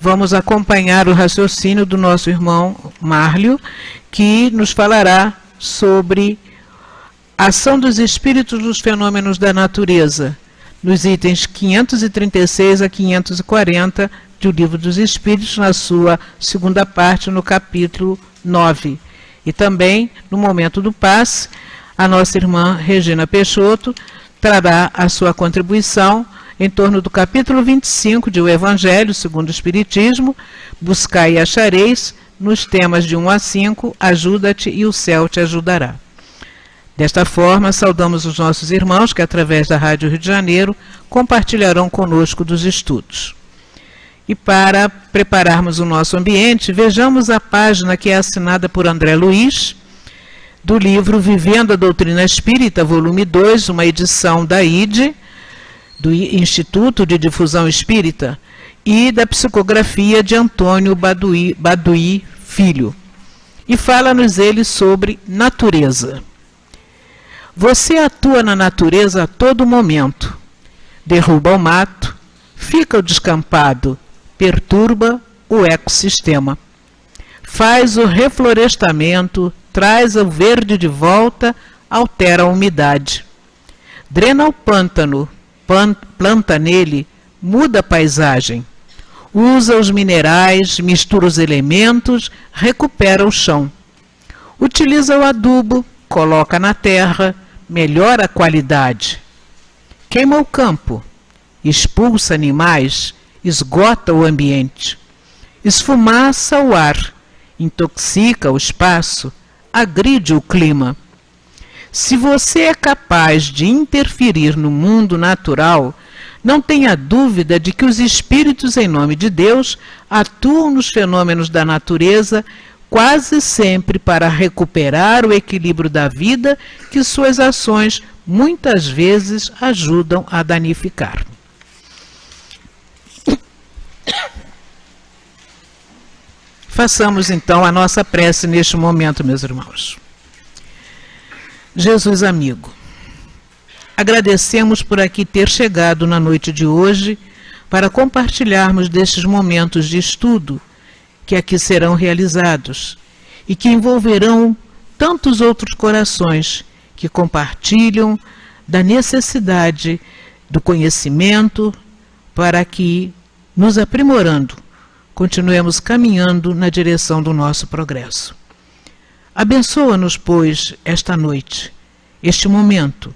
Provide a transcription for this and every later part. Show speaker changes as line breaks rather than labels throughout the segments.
vamos acompanhar o raciocínio do nosso irmão Márlio, que nos falará sobre a ação dos espíritos nos fenômenos da natureza, nos itens 536 a 540 do Livro dos Espíritos, na sua segunda parte, no capítulo 9. E também, no momento do passe, a nossa irmã Regina Peixoto trará a sua contribuição em torno do capítulo 25 de O Evangelho segundo o Espiritismo, Buscai e achareis, nos temas de 1 a 5, Ajuda-te e o céu te ajudará. Desta forma, saudamos os nossos irmãos que, através da Rádio Rio de Janeiro, compartilharão conosco dos estudos. E para prepararmos o nosso ambiente, vejamos a página que é assinada por André Luiz, do livro Vivendo a Doutrina Espírita, volume 2, uma edição da IDE, do Instituto de Difusão Espírita, e da psicografia de Antônio Baduí Filho. E fala-nos ele sobre natureza. Você atua na natureza a todo momento. Derruba o mato, fica o descampado, perturba o ecossistema. Faz o reflorestamento, traz o verde de volta, altera a umidade. Drena o pântano, planta nele, muda a paisagem. Usa os minerais, mistura os elementos, recupera o chão. Utiliza o adubo, coloca na terra, melhora a qualidade. Queima o campo, expulsa animais, esgota o ambiente. Esfumaça o ar, intoxica o espaço, agride o clima. Se você é capaz de interferir no mundo natural, não tenha dúvida de que os espíritos, em nome de Deus, atuam nos fenômenos da natureza quase sempre para recuperar o equilíbrio da vida que suas ações muitas vezes ajudam a danificar. Façamos então a nossa prece neste momento, meus irmãos. Jesus amigo, agradecemos por aqui ter chegado na noite de hoje para compartilharmos destes momentos de estudo que aqui serão realizados e que envolverão tantos outros corações que compartilham da necessidade do conhecimento para que, nos aprimorando, continuemos caminhando na direção do nosso progresso. Abençoa-nos, pois, esta noite, este momento.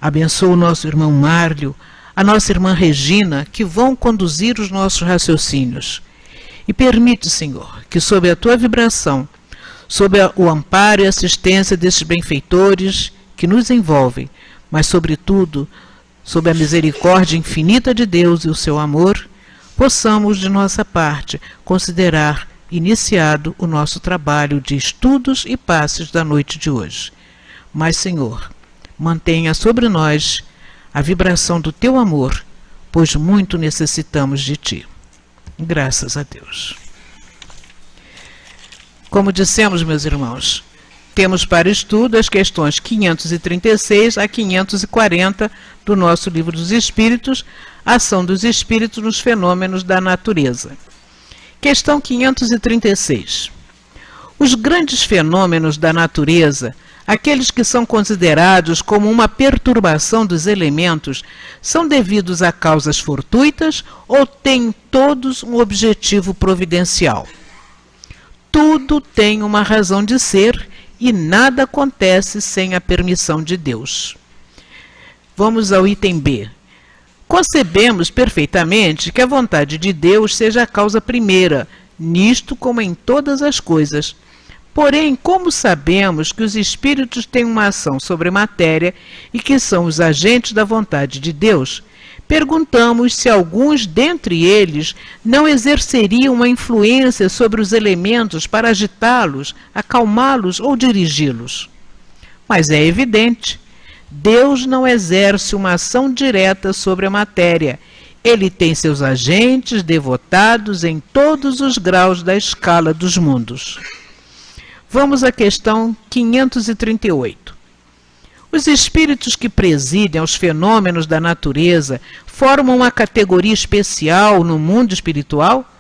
Abençoa o nosso irmão Márlio, a nossa irmã Regina, que vão conduzir os nossos raciocínios. E permite, Senhor, que sob a tua vibração, sob o amparo e assistência desses benfeitores que nos envolvem, mas, sobretudo, sob a misericórdia infinita de Deus e o seu amor, possamos, de nossa parte, considerar iniciado o nosso trabalho de estudos e passes da noite de hoje. Mas, Senhor, mantenha sobre nós a vibração do teu amor, pois muito necessitamos de ti. Graças a Deus. Como dissemos, meus irmãos, temos para estudo as questões 536 a 540 do nosso Livro dos Espíritos, Ação dos Espíritos nos Fenômenos da Natureza. Questão 536. Os grandes fenômenos da natureza, aqueles que são considerados como uma perturbação dos elementos, são devidos a causas fortuitas ou têm todos um objetivo providencial? Tudo tem uma razão de ser e nada acontece sem a permissão de Deus. Vamos ao item B. Concebemos perfeitamente que a vontade de Deus seja a causa primeira, nisto como em todas as coisas. Porém, como sabemos que os espíritos têm uma ação sobre a matéria e que são os agentes da vontade de Deus, perguntamos se alguns dentre eles não exerceriam uma influência sobre os elementos para agitá-los, acalmá-los ou dirigi-los. Mas é evidente, Deus não exerce uma ação direta sobre a matéria. Ele tem seus agentes devotados em todos os graus da escala dos mundos. Vamos à questão 538. Os espíritos que presidem aos fenômenos da natureza formam uma categoria especial no mundo espiritual?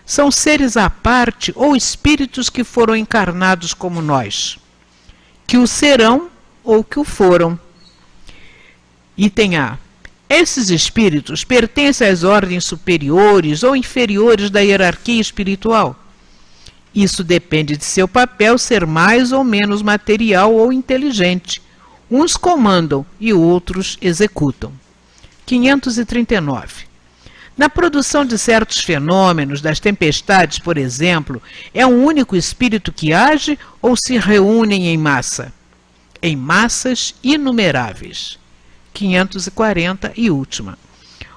são seres à parte ou espíritos que foram encarnados como nós, que o serão ou que o foram. Item A. Esses espíritos pertencem às ordens superiores ou inferiores da hierarquia espiritual. Isso depende de seu papel ser mais ou menos material ou inteligente. Uns comandam e outros executam. 539. Na produção de certos fenômenos, das tempestades, por exemplo, é um único espírito que age ou se reúnem em massa? Em massas inumeráveis. 540 e última.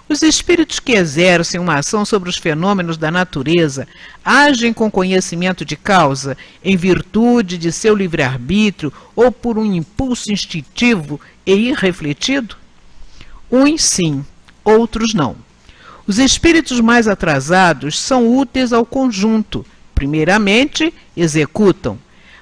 Os espíritos que exercem uma ação sobre os fenômenos da natureza agem com conhecimento de causa, em virtude de seu livre-arbítrio ou por um impulso instintivo e irrefletido? Uns sim, outros não. Os espíritos mais atrasados são úteis ao conjunto. Primeiramente, executam.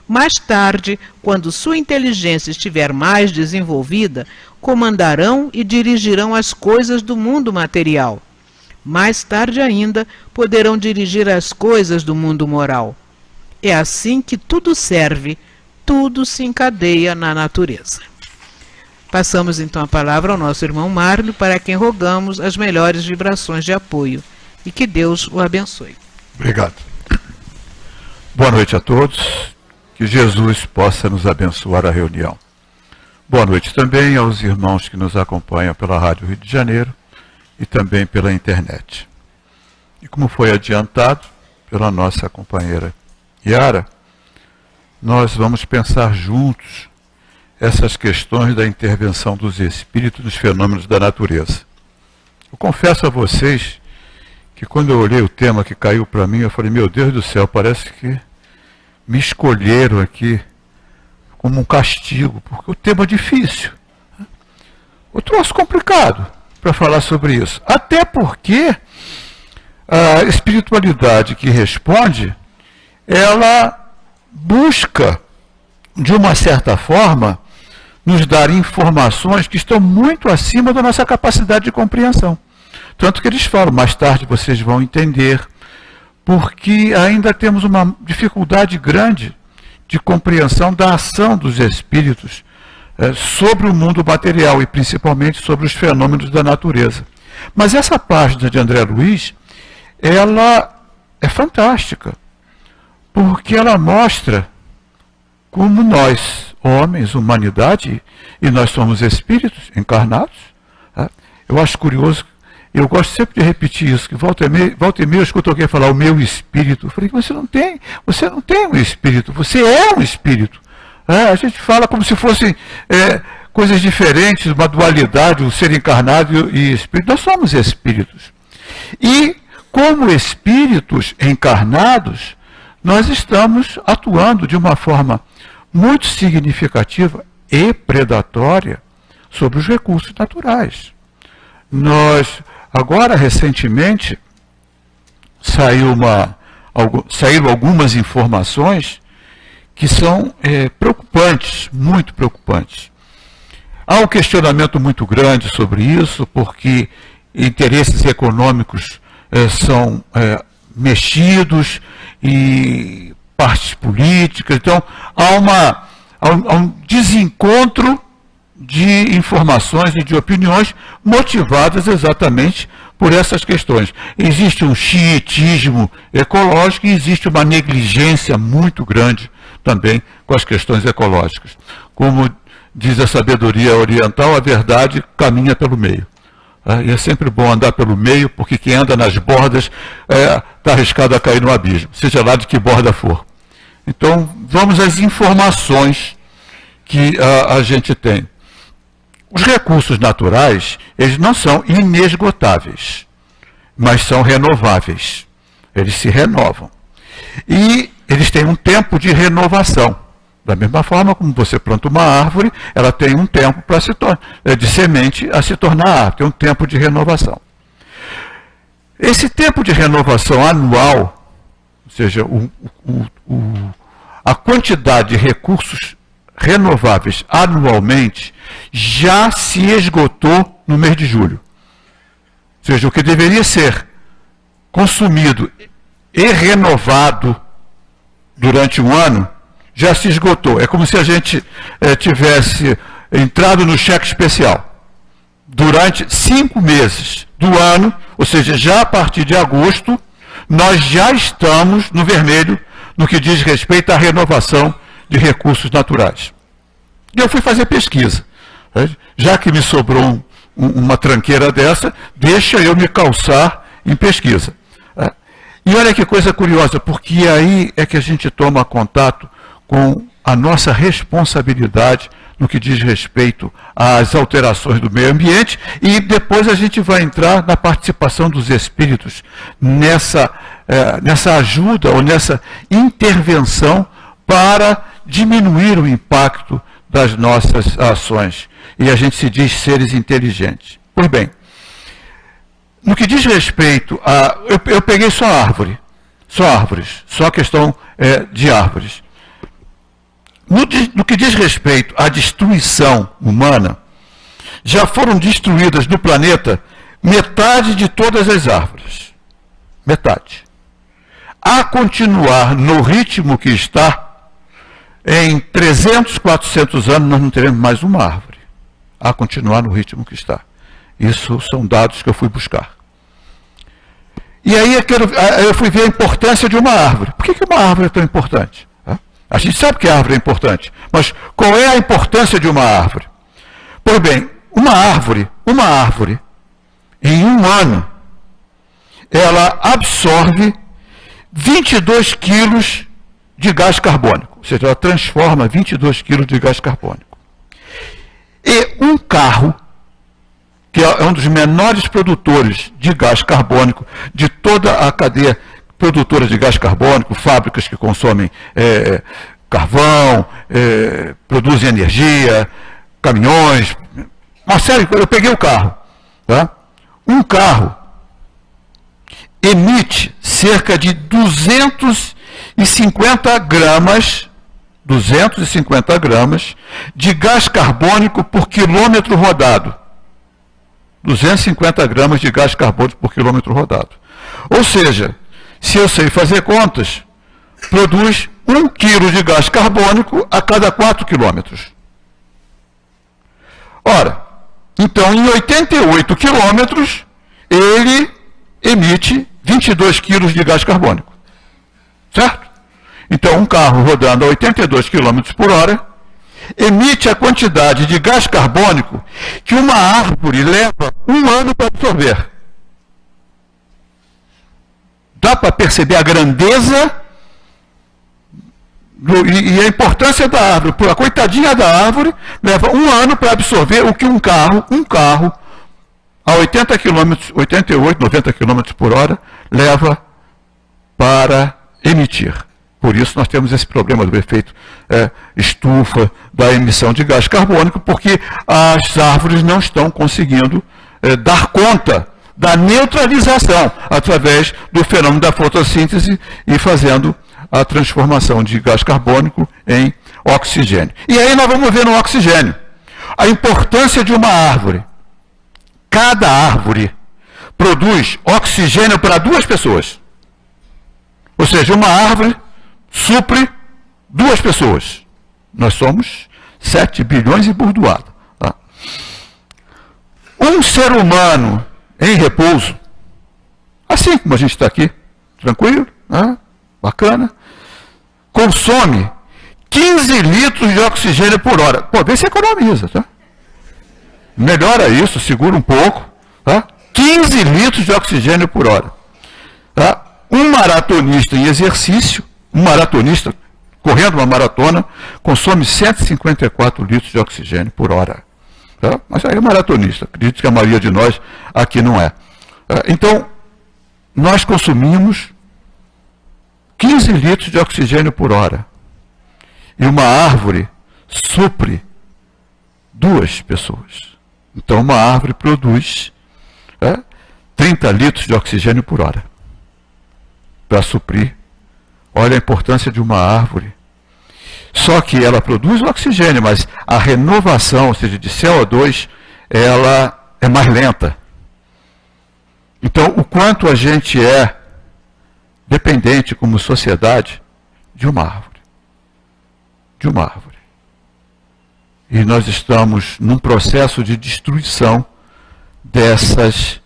Mais tarde, quando sua inteligência estiver mais desenvolvida, comandarão e dirigirão as coisas do mundo material. Mais tarde ainda, poderão dirigir as coisas do mundo moral. É assim que tudo serve, tudo se encadeia na natureza. Passamos então a palavra ao nosso irmão Márlio, para quem rogamos as melhores vibrações de apoio. E que Deus o abençoe.
Obrigado. Boa noite a todos. Que Jesus possa nos abençoar a reunião. Boa noite também aos irmãos que nos acompanham pela Rádio Rio de Janeiro e também pela internet. E como foi adiantado pela nossa companheira Yara, nós vamos pensar juntos essas questões da intervenção dos espíritos nos fenômenos da natureza. Eu confesso a vocês que quando eu olhei o tema que caiu para mim, eu falei, meu Deus do céu, parece que me escolheram aqui como um castigo, porque o tema é difícil. O troço complicado para falar sobre isso. Até porque a espiritualidade que responde, ela busca, de uma certa forma, nos dar informações que estão muito acima da nossa capacidade de compreensão. Tanto que eles falam, mais tarde vocês vão entender, porque ainda temos uma dificuldade grande de compreensão da ação dos espíritos sobre o mundo material e principalmente sobre os fenômenos da natureza. Mas essa página de André Luiz, ela é fantástica, porque ela mostra como nós, homens, humanidade, e nós somos espíritos encarnados. Eu acho curioso. Eu gosto sempre de repetir isso, que volta e meia eu escuto alguém falar o meu espírito. Eu falei, você não tem um espírito, você é um espírito. A gente fala como se fossem coisas diferentes, uma dualidade, o ser encarnado e espírito. Nós somos espíritos. E, como espíritos encarnados, nós estamos atuando de uma forma muito significativa e predatória sobre os recursos naturais. Agora, recentemente, saíram algumas informações que são preocupantes, muito preocupantes. Há um questionamento muito grande sobre isso, porque interesses econômicos são mexidos e partes políticas. Então, há um desencontro de informações e de opiniões motivadas exatamente por essas questões. Existe um xiitismo ecológico e existe uma negligência muito grande também com as questões ecológicas. Como diz a sabedoria oriental, a verdade caminha pelo meio. E é sempre bom andar pelo meio, porque quem anda nas bordas está arriscado a cair no abismo, seja lá de que borda for. Então, vamos às informações que a gente tem. Os recursos naturais, eles não são inesgotáveis, mas são renováveis. Eles se renovam. E eles têm um tempo de renovação. Da mesma forma como você planta uma árvore, ela tem um tempo para de semente a se tornar árvore, tem um tempo de renovação. Esse tempo de renovação anual, ou seja, a quantidade de recursos renováveis anualmente, já se esgotou no mês de julho. Ou seja, o que deveria ser consumido e renovado durante um ano, já se esgotou. É como se a gente tivesse entrado no cheque especial. Durante 5 meses do ano, ou seja, já a partir de agosto, nós já estamos no vermelho no que diz respeito à renovação de recursos naturais. E eu fui fazer pesquisa. Já que me sobrou uma tranqueira dessa, deixa eu me calçar em pesquisa. E olha que coisa curiosa, porque aí é que a gente toma contato com a nossa responsabilidade no que diz respeito às alterações do meio ambiente, e depois a gente vai entrar na participação dos espíritos nessa ajuda ou nessa intervenção para diminuir o impacto das nossas ações. E a gente se diz seres inteligentes. Pois bem, no que diz respeito a... Eu peguei só árvores, só questão de árvores. No que diz respeito à destruição humana, já foram destruídas no planeta metade de todas as árvores. Metade. A continuar no ritmo que está, em 300, 400 anos nós não teremos mais uma árvore. A continuar no ritmo que está. Isso são dados que eu fui buscar. E aí eu fui ver a importância de uma árvore. Por que uma árvore é tão importante? A gente sabe que a árvore é importante, mas qual é a importância de uma árvore? Pois bem, uma árvore, em um ano, ela absorve 22 quilos de gás carbônico. Ou seja, ela transforma 22 quilos de gás carbônico. E um carro, que é um dos menores produtores de gás carbônico de toda a cadeia produtora de gás carbônico, fábricas que consomem carvão, produzem energia, caminhões, uma série. Eu peguei o carro. Tá? Um carro emite cerca de 250 gramas de gás carbônico por quilômetro rodado. 250 gramas de gás carbônico por quilômetro rodado. Ou seja, se eu sei fazer contas, produz 1 quilo de gás carbônico a cada 4 quilômetros. Ora, então em 88 quilômetros, ele emite 22 quilos de gás carbônico. Certo? Então um carro rodando a 82 quilômetros por hora, emite a quantidade de gás carbônico que uma árvore leva um ano para absorver. Dá para perceber a grandeza e a importância da árvore. A coitadinha da árvore leva um ano para absorver o que um carro a 80 km, 88, 90 km por hora leva para emitir. Por isso nós temos esse problema do efeito estufa, da emissão de gás carbônico, porque as árvores não estão conseguindo dar conta da neutralização através do fenômeno da fotossíntese e fazendo a transformação de gás carbônico em oxigênio. E aí nós vamos ver no oxigênio a importância de uma árvore. Cada árvore produz oxigênio para 2 pessoas. Ou seja, uma árvore supre 2 pessoas. Nós somos 7 bilhões e burdoado. Tá? Um ser humano em repouso, assim como a gente está aqui, tranquilo, né? Bacana, consome 15 litros de oxigênio por hora. Pô, vê se economiza, tá? Melhora isso, segura um pouco, tá? 15 litros de oxigênio por hora. Tá? Um maratonista em exercício, um maratonista correndo uma maratona, consome 154 litros de oxigênio por hora. Tá? Mas aí é maratonista, acredito que a maioria de nós aqui não é. Então, nós consumimos 15 litros de oxigênio por hora. E uma árvore supre 2 pessoas. Então, uma árvore produz 30 litros de oxigênio por hora para suprir. Olha a importância de uma árvore. Só que ela produz oxigênio, mas a renovação, ou seja, de CO2, ela é mais lenta. Então, o quanto a gente é dependente como sociedade de uma árvore. De uma árvore. E nós estamos num processo de destruição dessa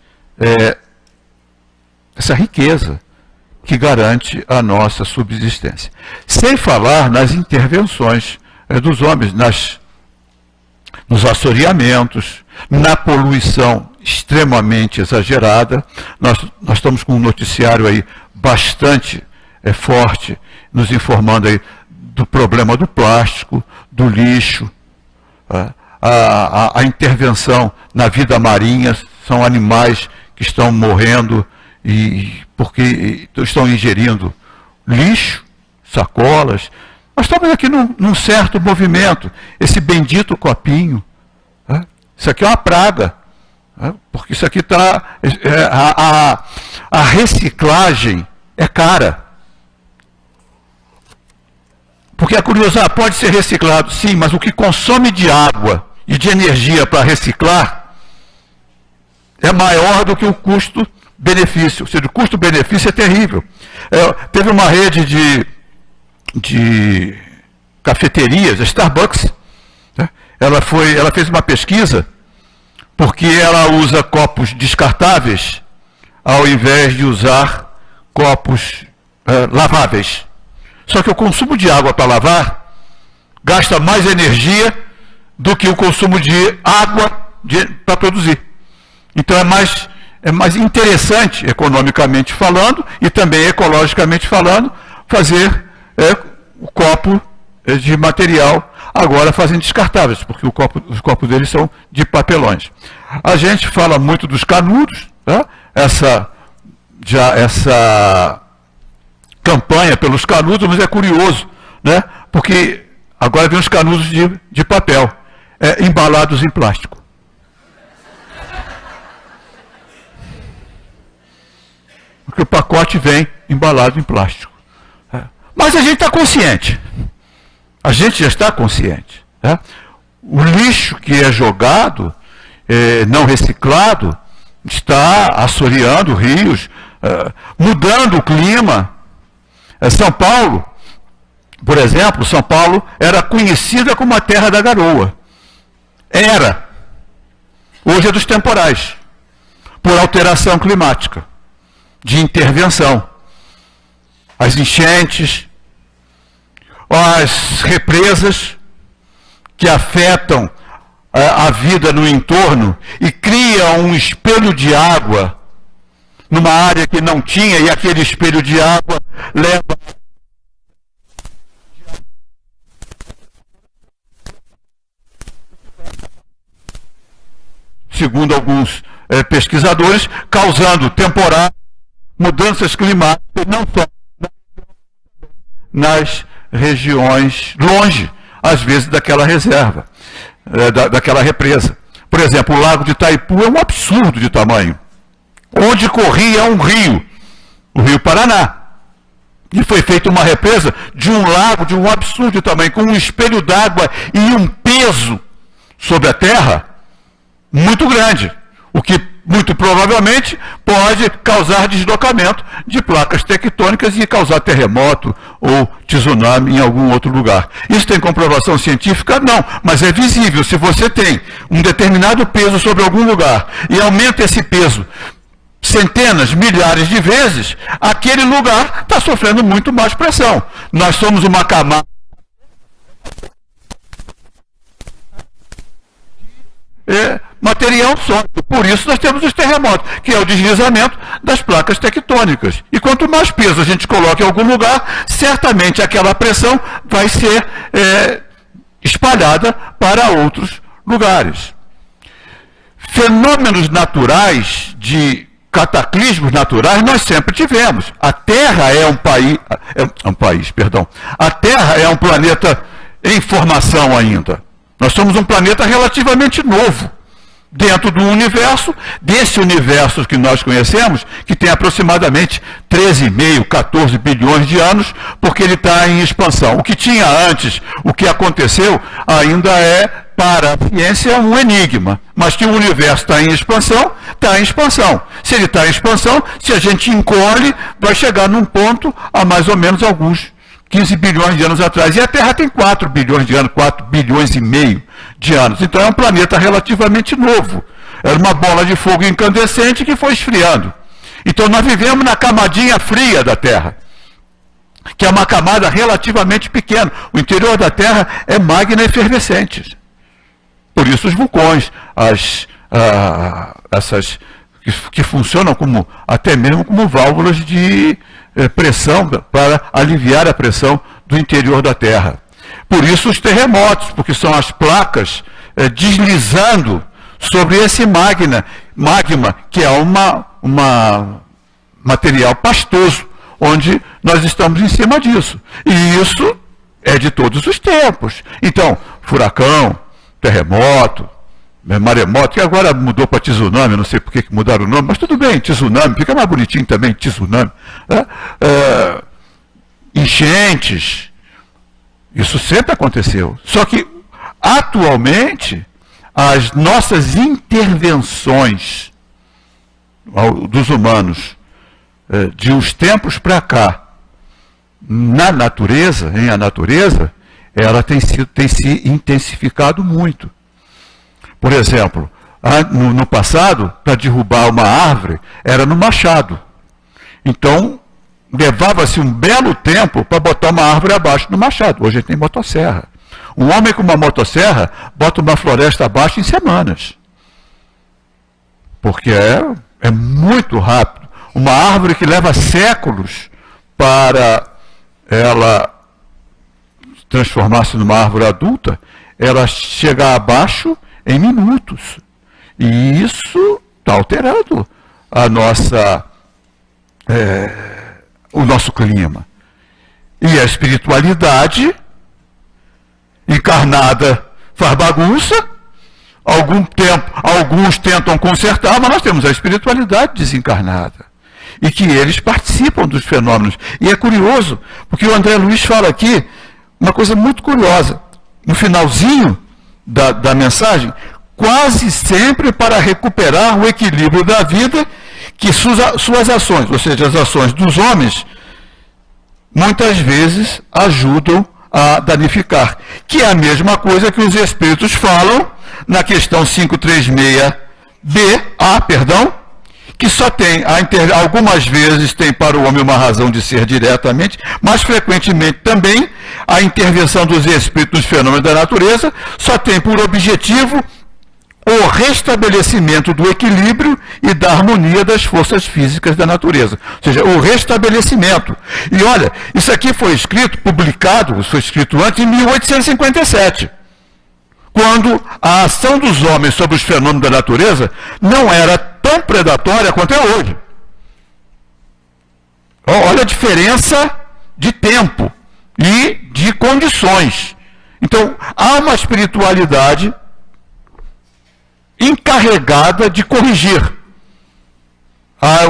riqueza que garante a nossa subsistência. Sem falar nas intervenções dos homens, nos assoreamentos, na poluição extremamente exagerada. Nós estamos com um noticiário aí bastante forte, nos informando aí do problema do plástico, do lixo, a intervenção na vida marinha. São animais que estão morrendo porque estão ingerindo lixo, sacolas. Nós estamos aqui num certo movimento, esse bendito copinho. Isso aqui é uma praga, porque isso aqui está... a reciclagem é cara. Porque é curioso, pode ser reciclado, sim, mas o que consome de água e de energia para reciclar é maior do que o custo-benefício. Ou seja, o custo-benefício é terrível. Teve uma rede de cafeterias, a Starbucks, né? Ela fez uma pesquisa porque ela usa copos descartáveis ao invés de usar copos laváveis. Só que o consumo de água para lavar gasta mais energia do que o consumo de água para produzir. Então é mais interessante, economicamente falando, e também ecologicamente falando, fazer o copo de material, agora fazem descartáveis, porque os copos deles são de papelões. A gente fala muito dos canudos, tá? Essa campanha pelos canudos, mas é curioso, né? Porque agora vem os canudos de papel, embalados em plástico. Porque o pacote vem embalado em plástico. Mas a gente está consciente. A gente já está consciente. Né? O lixo que é jogado, não reciclado, está assoreando rios, mudando o clima. São Paulo, por exemplo, São Paulo era conhecida como a terra da garoa. Era. Hoje é dos temporais. Por alteração climática. De intervenção. As enchentes, as represas que afetam a vida no entorno e criam um espelho de água numa área que não tinha, e aquele espelho de água leva segundo alguns pesquisadores, causando temporais, mudanças climáticas, não só nas regiões longe, às vezes, daquela reserva, daquela represa. Por exemplo, o Lago de Itaipu é um absurdo de tamanho. Onde corria um rio, o Rio Paraná. E foi feita uma represa de um lago de um absurdo de tamanho, com um espelho d'água e um peso sobre a terra muito grande. O que muito provavelmente pode causar deslocamento de placas tectônicas e causar terremoto ou tsunami em algum outro lugar. Isso tem comprovação científica? Não, mas é visível. Se você tem um determinado peso sobre algum lugar e aumenta esse peso centenas, milhares de vezes, aquele lugar está sofrendo muito mais pressão. Nós somos uma camada material sólido. Por isso nós temos os terremotos, que é o deslizamento das placas tectônicas. E quanto mais peso a gente coloca em algum lugar, certamente aquela pressão vai ser espalhada para outros lugares. Fenômenos naturais, de cataclismos naturais, nós sempre tivemos. A Terra A Terra é um planeta em formação ainda. Nós somos um planeta relativamente novo dentro do universo, desse universo que nós conhecemos, que tem aproximadamente 13,5, 14 bilhões de anos, porque ele está em expansão. O que tinha antes, o que aconteceu, ainda é para a ciência um enigma, mas que o universo está em expansão, está em expansão. Se ele está em expansão, se a gente encolhe, vai chegar num ponto a mais ou menos alguns 15 bilhões de anos atrás. E a Terra tem 4 bilhões de anos, 4 bilhões e meio de anos. Então é um planeta relativamente novo. Era uma bola de fogo incandescente que foi esfriando. Então nós vivemos na camadinha fria da Terra, que é uma camada relativamente pequena. O interior da Terra é magma efervescente. Por isso os vulcões, essas que funcionam como, até mesmo como válvulas de pressão para aliviar a pressão do interior da Terra. Por isso os terremotos, porque são as placas deslizando sobre esse magma que é material pastoso, onde nós estamos em cima disso. E isso é de todos os tempos. Então, furacão, terremoto, maremoto, que agora mudou para tsunami, não sei por que mudaram o nome, mas tudo bem, tsunami, fica mais bonitinho também, tsunami. Enchentes, isso sempre aconteceu. Só que, atualmente, as nossas intervenções dos humanos de uns tempos para cá, na natureza, ela tem se intensificado muito. Por exemplo, no passado, para derrubar uma árvore, era no machado. Então, levava-se um belo tempo para botar uma árvore abaixo do machado. Hoje tem motosserra. Um homem com uma motosserra bota uma floresta abaixo em semanas. Porque é muito rápido. Uma árvore que leva séculos para ela transformar-se numa árvore adulta, ela chega abaixo em minutos. E isso está alterando o nosso clima. E a espiritualidade encarnada faz bagunça. Alguns tentam consertar, mas nós temos a espiritualidade desencarnada. E que eles participam dos fenômenos. E é curioso, porque o André Luiz fala aqui uma coisa muito curiosa. No finalzinho da mensagem, quase sempre para recuperar o equilíbrio da vida, que suas ações, ou seja, as ações dos homens, muitas vezes ajudam a danificar. Que é a mesma coisa que os espíritos falam na questão 536A, que só tem, algumas vezes tem para o homem uma razão de ser diretamente, mas frequentemente também a intervenção dos espíritos nos fenômenos da natureza só tem por objetivo o restabelecimento do equilíbrio e da harmonia das forças físicas da natureza. Ou seja, o restabelecimento. E olha, isso aqui foi escrito antes em 1857. Quando a ação dos homens sobre os fenômenos da natureza não era tão predatória quanto é hoje. Olha a diferença de tempo e de condições. Então, há uma espiritualidade encarregada de corrigir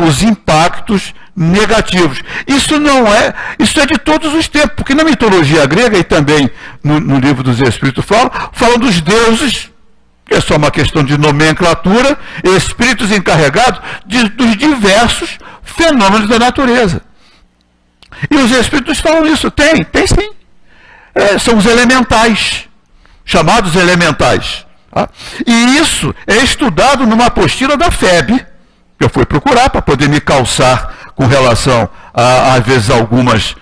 os impactos negativos. Isso é de todos os tempos, porque na mitologia grega e também no livro dos Espíritos falam dos deuses, que é só uma questão de nomenclatura, espíritos encarregados dos diversos fenômenos da natureza. E os Espíritos falam isso, tem sim. São os elementais, chamados elementais. Tá? E isso é estudado numa apostila da FEB, que eu fui procurar para poder me calçar com relação às vezes, algumas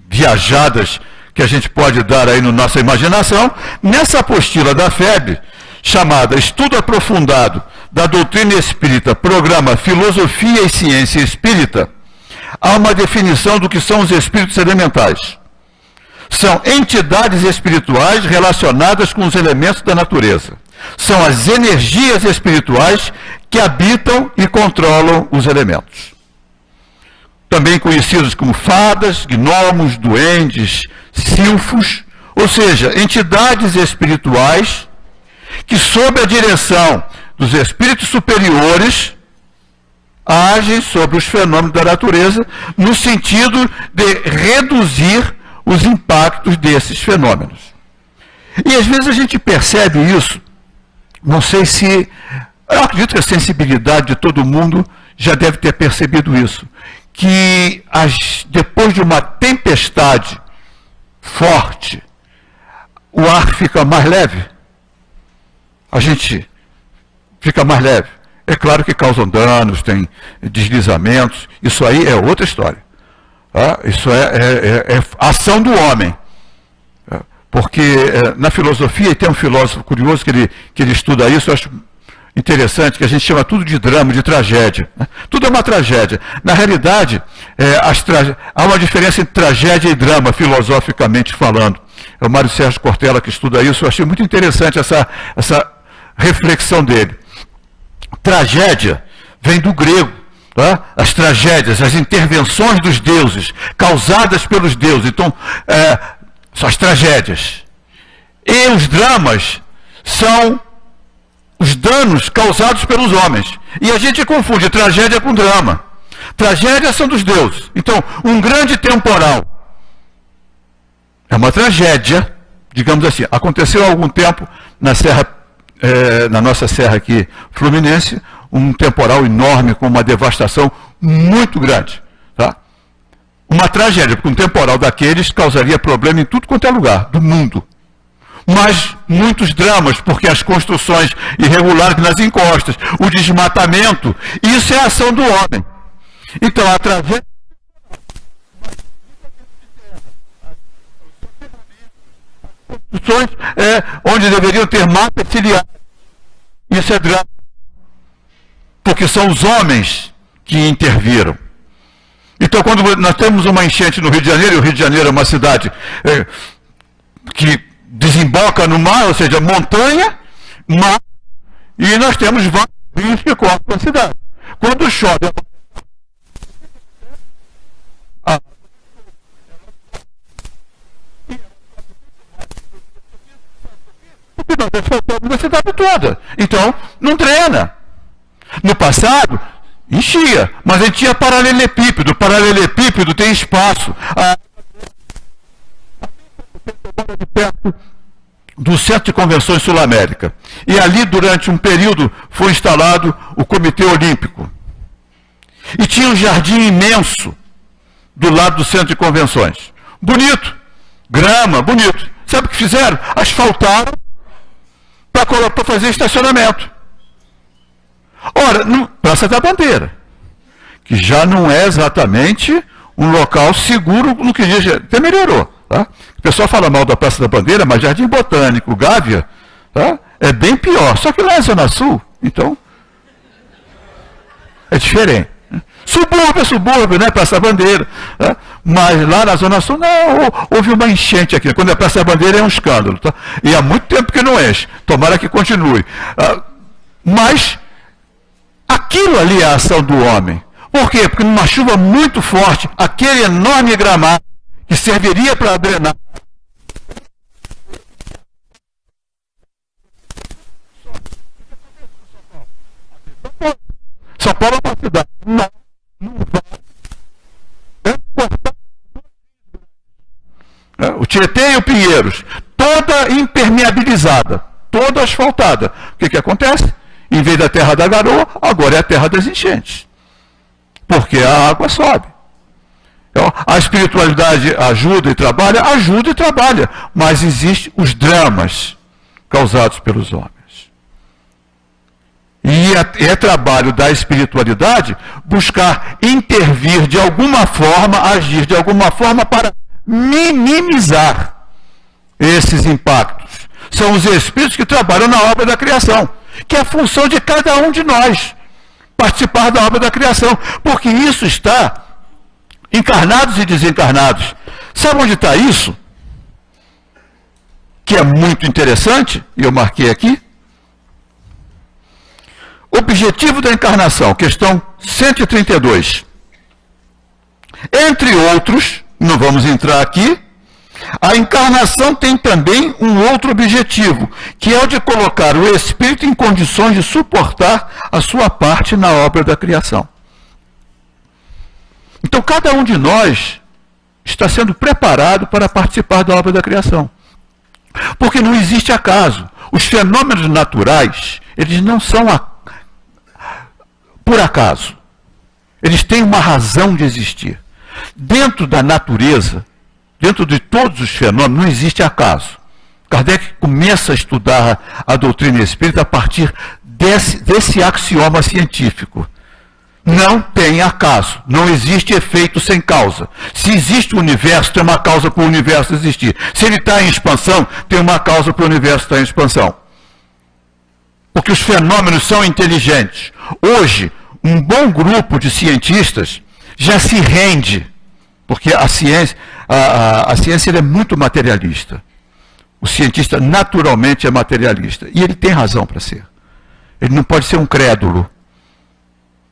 viajadas que a gente pode dar aí na nossa imaginação. Nessa apostila da FEB, chamada Estudo Aprofundado da Doutrina Espírita, Programa Filosofia e Ciência Espírita, há uma definição do que são os espíritos elementais. São entidades espirituais relacionadas com os elementos da natureza. São as energias espirituais que habitam e controlam os elementos. Também conhecidos como fadas, gnomos, duendes, silfos, ou seja, entidades espirituais que, sob a direção dos espíritos superiores, agem sobre os fenômenos da natureza no sentido de reduzir os impactos desses fenômenos. E às vezes a gente percebe isso, não sei se, eu acredito que a sensibilidade de todo mundo já deve ter percebido isso, que depois de uma tempestade forte, o ar fica mais leve. A gente fica mais leve. É claro que causam danos, tem deslizamentos, isso aí é outra história. Isso é ação do homem. Porque na filosofia, e tem um filósofo curioso que ele estuda isso, eu acho interessante, que a gente chama tudo de drama, de tragédia. Tudo é uma tragédia. Na realidade, há uma diferença entre tragédia e drama, filosoficamente falando. É o Mário Sérgio Cortella que estuda isso, eu achei muito interessante essa reflexão dele. Tragédia vem do grego. Tá? As tragédias, as intervenções dos deuses, causadas pelos deuses. Então, são as tragédias. E os dramas são os danos causados pelos homens. E a gente confunde tragédia com drama. Tragédias são dos deuses. Então, um grande temporal é uma tragédia, digamos assim. Aconteceu há algum tempo na nossa serra aqui fluminense, um temporal enorme com uma devastação muito grande. Tá? Uma tragédia, porque um temporal daqueles causaria problema em tudo quanto é lugar do mundo. Mas muitos dramas, porque as construções irregulares nas encostas, o desmatamento, isso é a ação do homem. Então, a tragédia... onde deveriam ter mata ciliar. Isso é drama. Porque são os homens que interviram. Então, quando nós temos uma enchente no Rio de Janeiro, e o Rio de Janeiro é uma cidade que desemboca no mar, ou seja, montanha, mar, e nós temos vários rios que cortam a cidade. Quando chove, nós asfaltamos a cidade toda. Então, não drena. No passado, enchia, mas a gente tinha paralelepípedo. Paralelepípedo tem espaço. De perto do Centro de Convenções Sul-América. E ali, durante um período, foi instalado o Comitê Olímpico. E tinha um jardim imenso do lado do Centro de Convenções. Bonito. Grama, bonito. Sabe o que fizeram? Asfaltaram para fazer estacionamento. Ora, Praça da Bandeira, que já não é exatamente um local seguro no que diz, até melhorou. Tá? O pessoal fala mal da Praça da Bandeira, mas Jardim Botânico, Gávea, tá? É bem pior. Só que lá é Zona Sul, então é diferente. Subúrbio, né? Praça da Bandeira. Tá? Mas lá na Zona Sul, não, houve uma enchente aqui. Quando é Praça da Bandeira é um escândalo. Tá? E há muito tempo que não enche. Tomara que continue. Mas aquilo ali é a ação do homem. Por quê? Porque numa chuva muito forte, aquele enorme gramado que serviria para drenar. São Paulo é uma cidade. Não vai. O Tietê e o Pinheiros, toda impermeabilizada, toda asfaltada. O que acontece? Em vez da terra da garoa, agora é a terra das enchentes. Porque a água sobe. Então, a espiritualidade ajuda e trabalha, mas existem os dramas causados pelos homens. E é trabalho da espiritualidade buscar intervir de alguma forma, agir de alguma forma para minimizar esses impactos. São os espíritos que trabalham na obra da criação, que é a função de cada um de nós, participar da obra da criação, porque isso está encarnados e desencarnados. Sabe onde está isso? Que é muito interessante, e eu marquei aqui. Objetivo da encarnação, questão 132. Entre outros, não vamos entrar aqui, a encarnação tem também um outro objetivo, que é o de colocar o espírito em condições de suportar a sua parte na obra da criação. Então, cada um de nós está sendo preparado para participar da obra da criação. Porque não existe acaso. Os fenômenos naturais, eles não são por acaso. Eles têm uma razão de existir. Dentro da natureza, dentro de todos os fenômenos, não existe acaso. Kardec começa a estudar a doutrina espírita a partir desse axioma científico. Não tem acaso, não existe efeito sem causa. Se existe o universo, tem uma causa para o universo existir. Se ele está em expansão, tem uma causa para o universo estar em expansão. Porque os fenômenos são inteligentes. Hoje, um bom grupo de cientistas já se rende, porque a ciência é muito materialista. O cientista naturalmente é materialista. E ele tem razão para ser. Ele não pode ser um crédulo.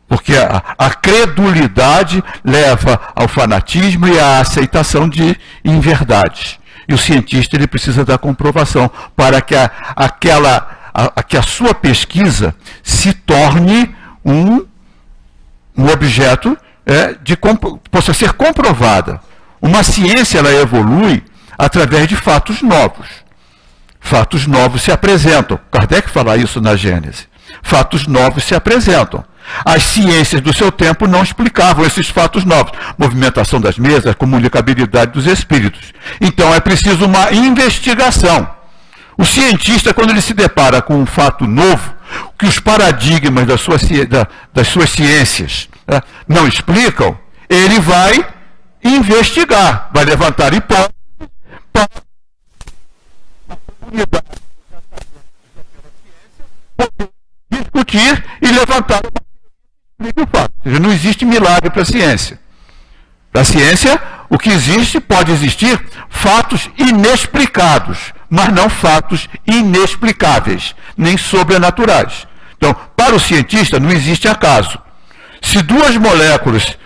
Porque a credulidade leva ao fanatismo e à aceitação de inverdades. E o cientista ele precisa da comprovação para que a sua pesquisa se torne um objeto possa ser comprovada. Uma ciência ela evolui através de fatos novos. Fatos novos se apresentam. Kardec fala isso na Gênese. Fatos novos se apresentam. As ciências do seu tempo não explicavam esses fatos novos. Movimentação das mesas, comunicabilidade dos espíritos. Então é preciso uma investigação. O cientista, quando ele se depara com um fato novo, que os paradigmas das suas ciências não explicam, ele vai investigar, vai levantar hipóteses para discutir e levantar o fato. Ou seja, não existe milagre para a ciência. Para a ciência, o que existe, pode existir fatos inexplicados, mas não fatos inexplicáveis, nem sobrenaturais. Então, para o cientista, não existe acaso. Se duas moléculas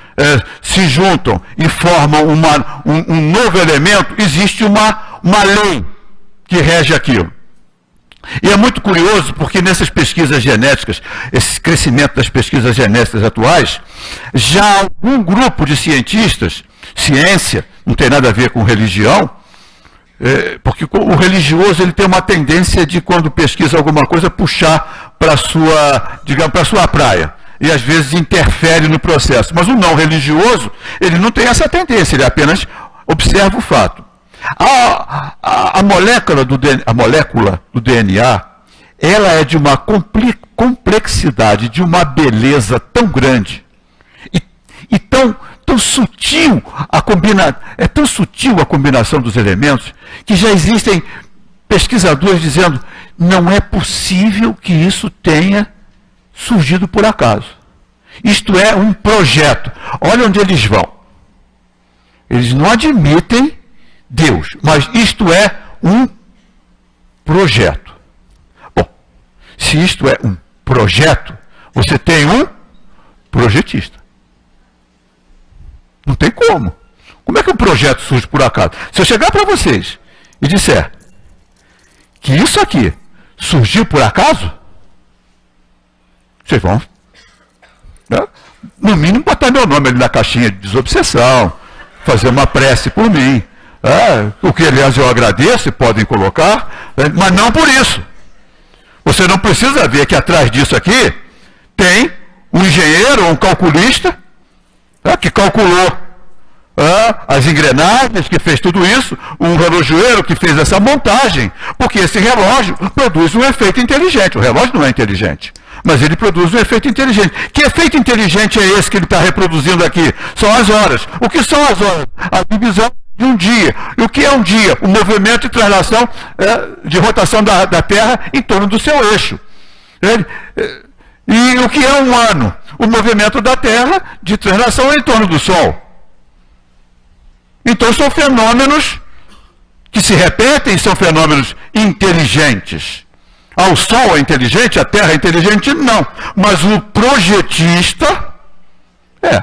se juntam e formam um novo elemento, existe uma lei que rege aquilo. E é muito curioso porque nessas pesquisas genéticas, esse crescimento das pesquisas genéticas atuais, já algum grupo de cientistas, ciência, não tem nada a ver com religião, porque o religioso ele tem uma tendência de, quando pesquisa alguma coisa, puxar para para sua praia. E às vezes interfere no processo. Mas o não religioso, ele não tem essa tendência, ele apenas observa o fato. A molécula do DNA, ela é de uma complexidade, de uma beleza tão grande e tão sutil é tão sutil a combinação dos elementos que já existem pesquisadores dizendo não é possível que isso tenha surgido por acaso. Isto é um projeto. Olha onde eles vão. Eles não admitem Deus, mas isto é um projeto. Bom, se isto é um projeto, você tem um projetista. Não tem como. Como é que um projeto surge por acaso? Se eu chegar para vocês e disser que isso aqui surgiu por acaso, vocês vão, no mínimo, botar meu nome ali na caixinha de desobsessão, fazer uma prece por mim. O que, aliás, eu agradeço e podem colocar, mas não por isso. Você não precisa ver que atrás disso aqui tem um engenheiro, um calculista, que calculou as engrenagens, que fez tudo isso, um relojoeiro que fez essa montagem, porque esse relógio produz um efeito inteligente. O relógio não é inteligente, mas ele produz um efeito inteligente. Que efeito inteligente é esse que ele está reproduzindo aqui? São as horas. O que são as horas? A divisão de um dia. E o que é um dia? O movimento de translação, de rotação da Terra em torno do seu eixo. E o que é um ano? O movimento da Terra de translação em torno do Sol. Então são fenômenos que se repetem, são fenômenos inteligentes. O Sol é inteligente, a Terra é inteligente? Não. Mas o projetista é.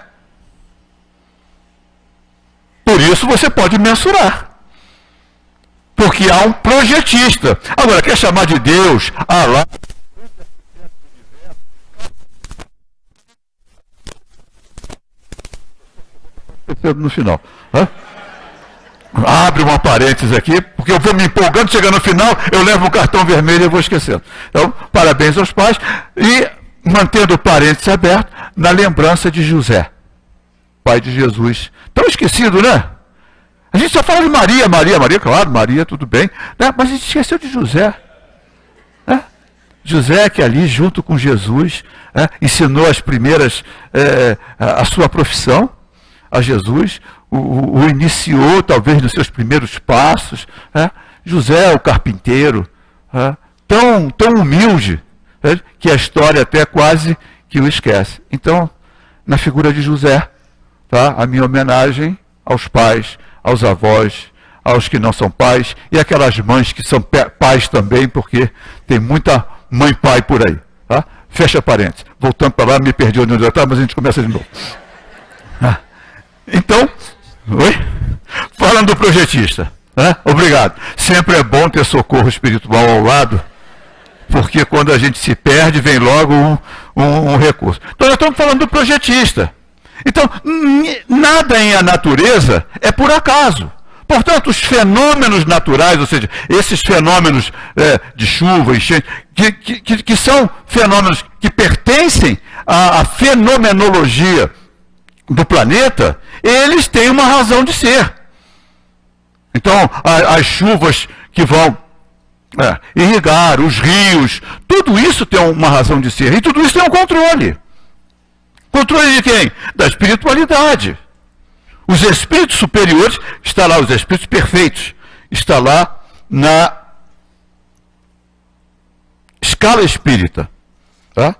Por isso você pode mensurar. Porque há um projetista. Agora, quer chamar de Deus, Alá, no final. abre uma parênteses aqui, porque eu vou me empolgando, chegando no final, eu levo um cartão vermelho e eu vou esquecendo. Então, parabéns aos pais. E, mantendo o parênteses aberto, na lembrança de José, pai de Jesus. Tão esquecido, né? A gente só fala de Maria, claro, Maria, tudo bem, né? Mas a gente esqueceu de José. Né? José que ali, junto com Jesus, ensinou as primeiras, a sua profissão a Jesus, o iniciou talvez nos seus primeiros passos. José, o carpinteiro, tão humilde, que a história até quase que o esquece. Então, na figura de José, tá? A minha homenagem aos pais, aos avós, aos que não são pais, e aquelas mães que são pais também, porque tem muita mãe e pai por aí. Tá? Fecha parênteses. Voltando para lá, me perdi onde eu estava, mas a gente começa de novo. Então, falando do projetista, obrigado. Sempre é bom ter socorro espiritual ao lado, porque quando a gente se perde, vem logo um recurso. Então, nós estamos falando do projetista. Então, nada em a natureza é por acaso. Portanto, os fenômenos naturais, ou seja, esses fenômenos de chuva, enchente, que são fenômenos que pertencem à fenomenologia do planeta, eles têm uma razão de ser. Então, as chuvas que vão irrigar, os rios, tudo isso tem uma razão de ser. E tudo isso tem um controle. Controle de quem? Da espiritualidade. Os espíritos superiores, está lá, os espíritos perfeitos, está lá na escala espírita. Tá?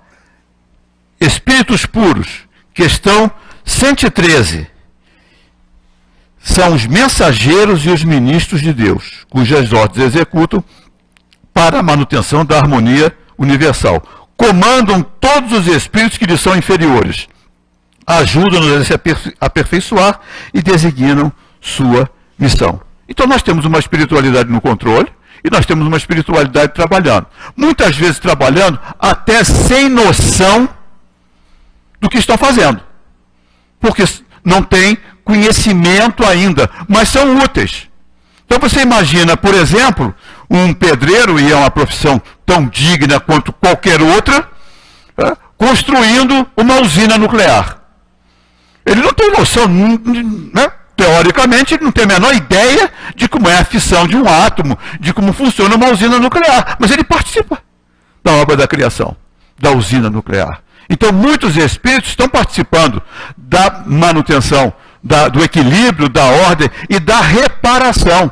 Espíritos puros, questão 113. São os mensageiros e os ministros de Deus, cujas ordens executam para a manutenção da harmonia universal. Comandam todos os espíritos que lhes são inferiores. Ajudam-nos a se aperfeiçoar e designam sua missão. Então nós temos uma espiritualidade no controle e nós temos uma espiritualidade trabalhando. Muitas vezes trabalhando até sem noção do que estão fazendo. Porque não tem conhecimento ainda, mas são úteis. Então você imagina, por exemplo, um pedreiro, e é uma profissão tão digna quanto qualquer outra, construindo uma usina nuclear. Ele não tem noção, né? Teoricamente, ele não tem a menor ideia de como é a fissão de um átomo, de como funciona uma usina nuclear, mas ele participa da obra da criação, da usina nuclear. Então, muitos espíritos estão participando da manutenção, do equilíbrio, da ordem e da reparação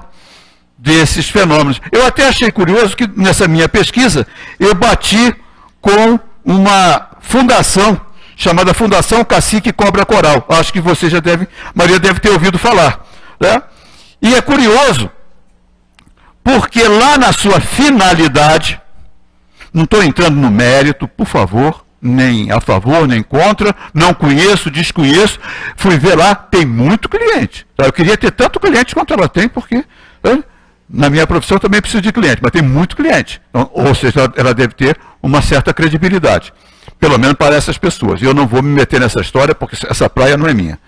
desses fenômenos. Eu até achei curioso que nessa minha pesquisa eu bati com uma fundação chamada Fundação Cacique Cobra Coral. Acho que você Maria deve ter ouvido falar. Né? E é curioso, porque lá na sua finalidade, não estou entrando no mérito, por favor, nem a favor, nem contra, não conheço, desconheço, fui ver lá, tem muito cliente. Eu queria ter tanto cliente quanto ela tem, porque na minha profissão também preciso de cliente, mas tem muito cliente. Então, ou seja, ela deve ter uma certa credibilidade, pelo menos para essas pessoas. Eu não vou me meter nessa história, porque essa praia não é minha.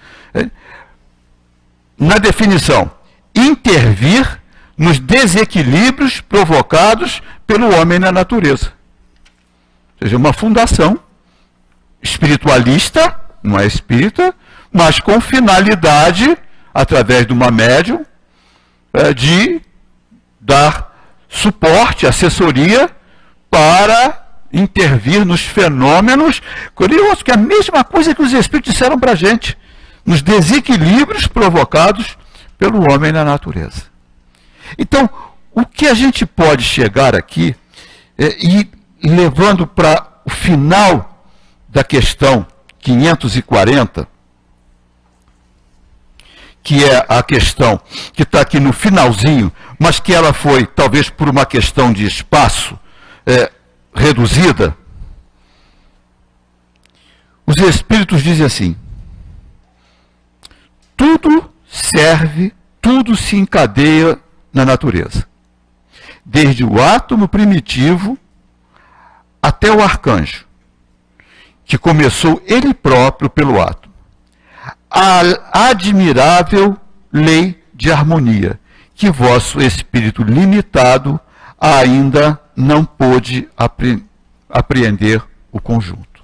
Na definição, intervir nos desequilíbrios provocados pelo homem na natureza. Ou seja, uma fundação espiritualista, não é espírita, mas com finalidade, através de uma médium, de dar suporte, assessoria para intervir nos fenômenos. Curioso que é a mesma coisa que os espíritos disseram para a gente, nos desequilíbrios provocados pelo homem na natureza. Então, o que a gente pode chegar aqui, e levando para o final da questão 540, que é a questão que está aqui no finalzinho, mas que ela foi, talvez por uma questão de espaço, reduzida. Os espíritos dizem assim: tudo serve, tudo se encadeia na natureza. Desde o átomo primitivo até o arcanjo, que começou ele próprio pelo átomo. A admirável lei de harmonia, que vosso espírito limitado ainda não pôde apreender o conjunto.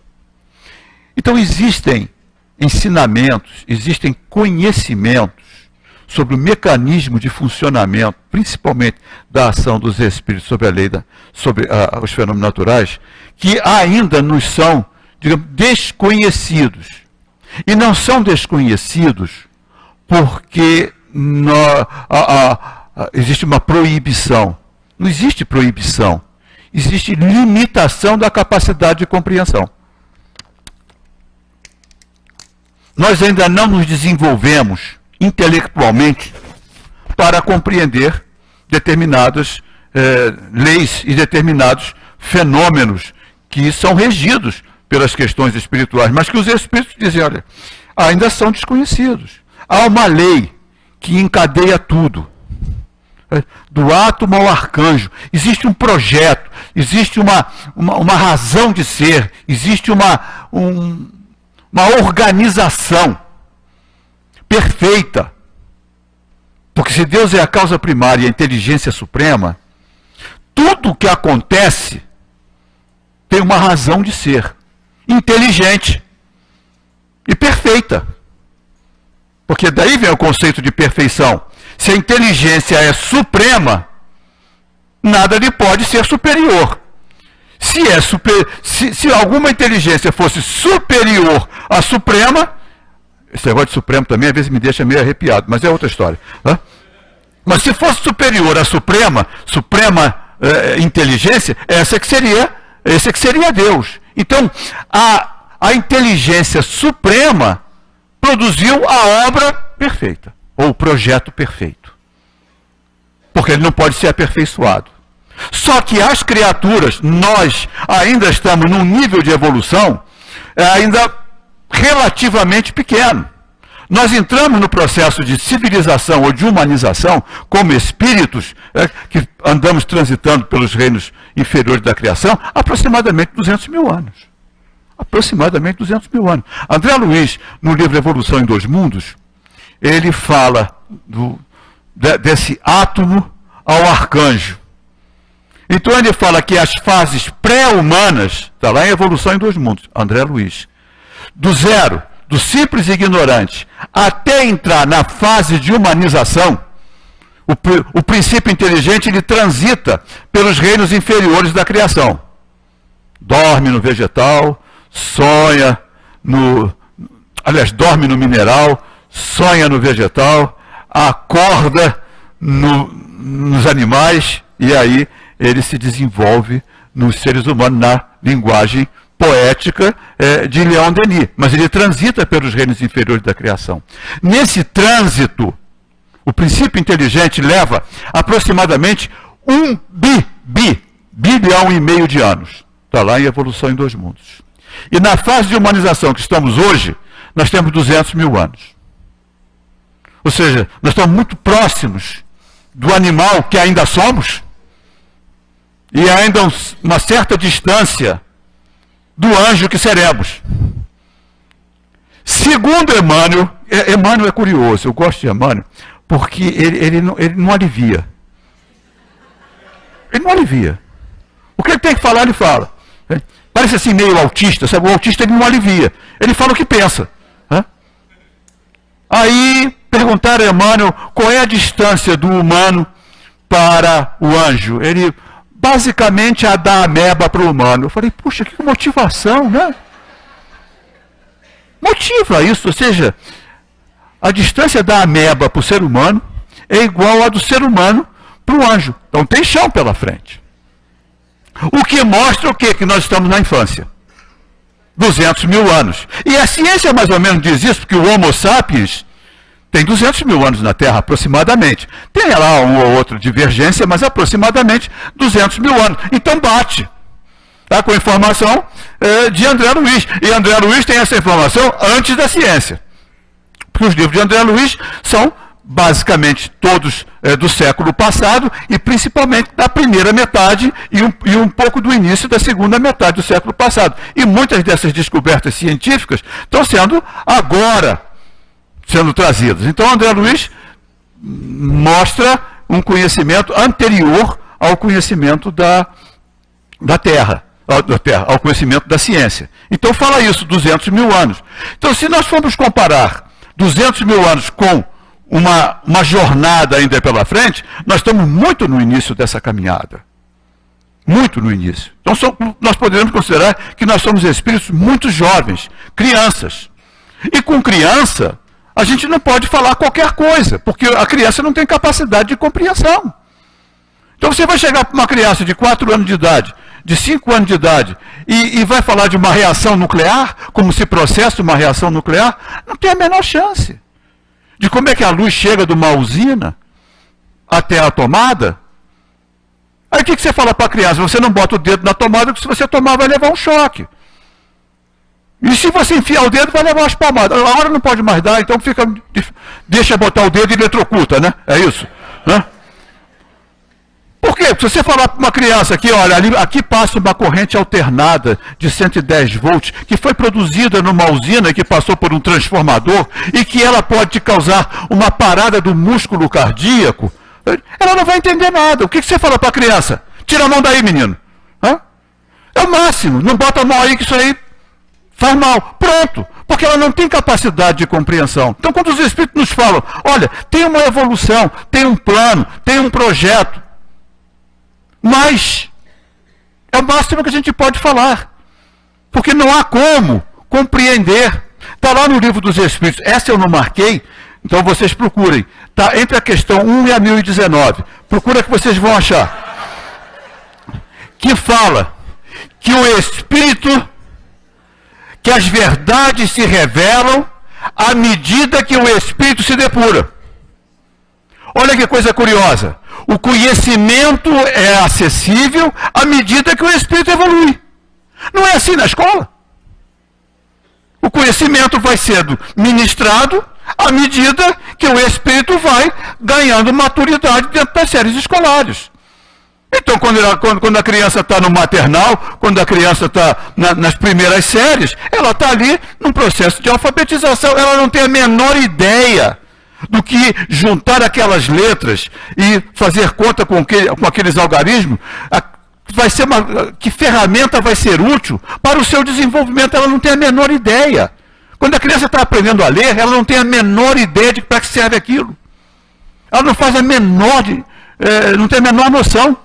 Então existem ensinamentos, existem conhecimentos sobre o mecanismo de funcionamento, principalmente da ação dos espíritos sobre a lei, sobre os fenômenos naturais, que ainda nos são, digamos, desconhecidos. E não são desconhecidos porque existe uma proibição. Não existe proibição. Existe limitação da capacidade de compreensão. Nós ainda não nos desenvolvemos intelectualmente para compreender determinadas leis e determinados fenômenos que são regidos pelas questões espirituais, mas que os espíritos dizem, olha, ainda são desconhecidos. Há uma lei que encadeia tudo. Do átomo ao arcanjo, existe um projeto, existe uma razão de ser, existe uma organização perfeita. Porque se Deus é a causa primária e a inteligência suprema, tudo o que acontece tem uma razão de ser, inteligente e perfeita. Porque daí vem o conceito de perfeição. Se a inteligência é suprema, nada lhe pode ser superior. Se alguma inteligência fosse superior à suprema, esse negócio de supremo também às vezes me deixa meio arrepiado, mas é outra história. Mas se fosse superior à suprema inteligência, esse que seria Deus. Então, a inteligência suprema produziu a obra perfeita, ou o projeto perfeito. Porque ele não pode ser aperfeiçoado. Só que as criaturas, nós ainda estamos num nível de evolução ainda relativamente pequeno. Nós entramos no processo de civilização ou de humanização como espíritos que andamos transitando pelos reinos inferiores da criação aproximadamente 200 mil anos. Aproximadamente 200 mil anos. André Luiz, no livro Evolução em Dois Mundos, ele fala desse átomo ao arcanjo. Então ele fala que as fases pré-humanas, está lá em Evolução em Dois Mundos, André Luiz, do zero, do simples ignorante, até entrar na fase de humanização, o princípio inteligente ele transita pelos reinos inferiores da criação. Dorme no vegetal, sonha dorme no mineral, sonha no vegetal, acorda nos animais, e aí ele se desenvolve nos seres humanos na linguagem poética de Leon Denis. Mas ele transita pelos reinos inferiores da criação. Nesse trânsito, o princípio inteligente leva aproximadamente 1 bilhão e meio de anos. Está lá em Evolução em Dois Mundos. E na fase de humanização que estamos hoje, nós temos 200 mil anos. Ou seja, nós estamos muito próximos do animal que ainda somos e ainda uma certa distância do anjo que seremos. Segundo Emmanuel, Emmanuel é curioso, eu gosto de Emmanuel, porque ele não alivia. Ele não alivia. O que ele tem que falar, ele fala. Parece assim meio autista, sabe? O autista ele não alivia. Ele fala o que pensa. Aí perguntaram a Emmanuel qual é a distância do humano para o anjo. Ele basicamente a da ameba para o humano. Eu falei, puxa, que motivação, né? Motiva isso, ou seja, a distância da ameba para o ser humano é igual a do ser humano para o anjo. Então tem chão pela frente. O que mostra o quê? Que nós estamos na infância. 200 mil anos. E a ciência mais ou menos diz isso, porque o Homo sapiens tem 200 mil anos na Terra, aproximadamente. Tem lá uma ou outra divergência, mas aproximadamente 200 mil anos. Então bate. Tá? Com a informação de André Luiz. E André Luiz tem essa informação antes da ciência. Porque os livros de André Luiz são basicamente todos do século passado e principalmente da primeira metade e um pouco do início da segunda metade do século passado. E muitas dessas descobertas científicas estão sendo agora trazidas. Então André Luiz mostra um conhecimento anterior ao conhecimento da Terra, ao conhecimento da ciência. Então fala isso, 200 mil anos. Então se nós formos comparar 200 mil anos com uma jornada ainda pela frente, nós estamos muito no início dessa caminhada. Muito no início. Então nós podemos considerar que nós somos espíritos muito jovens, crianças. E com criança, a gente não pode falar qualquer coisa, porque a criança não tem capacidade de compreensão. Então você vai chegar para uma criança de 4 anos de idade, de 5 anos de idade, e vai falar de uma reação nuclear, como se processa uma reação nuclear, não tem a menor chance. De como é que a luz chega de uma usina até a tomada. Aí o que você fala para a criança? Você não bota o dedo na tomada, porque se você tomar vai levar um choque. E se você enfiar o dedo, vai levar umas palmadas. Agora não pode mais dar, então deixa botar o dedo e eletrocuta, né? É isso? Né? Por quê? Se você falar para uma criança aqui, olha, aqui passa uma corrente alternada de 110 volts, que foi produzida numa usina que passou por um transformador, e que ela pode te causar uma parada do músculo cardíaco, ela não vai entender nada. O que você fala para a criança? Tira a mão daí, menino. Hã? É o máximo. Não bota a mão aí que isso aí faz mal. Pronto. Porque ela não tem capacidade de compreensão. Então, quando os espíritos nos falam, olha, tem uma evolução, tem um plano, tem um projeto, mas é o máximo que a gente pode falar. Porque não há como compreender. Está lá no livro dos Espíritos. Essa eu não marquei, então vocês procurem. Está entre a questão 1 e a 1019. Procura que vocês vão achar. Que fala que o Espírito, que as verdades se revelam à medida que o Espírito se depura. Olha que coisa curiosa. O conhecimento é acessível à medida que o Espírito evolui. Não é assim na escola. O conhecimento vai sendo ministrado à medida que o Espírito vai ganhando maturidade dentro das séries escolares. Então, quando a criança está no maternal, quando a criança está nas primeiras séries, ela está ali num processo de alfabetização. Ela não tem a menor ideia do que juntar aquelas letras e fazer conta com aqueles algarismos. Que ferramenta vai ser útil para o seu desenvolvimento? Ela não tem a menor ideia. Quando a criança está aprendendo a ler, ela não tem a menor ideia de para que serve aquilo. Ela não faz não tem a menor noção.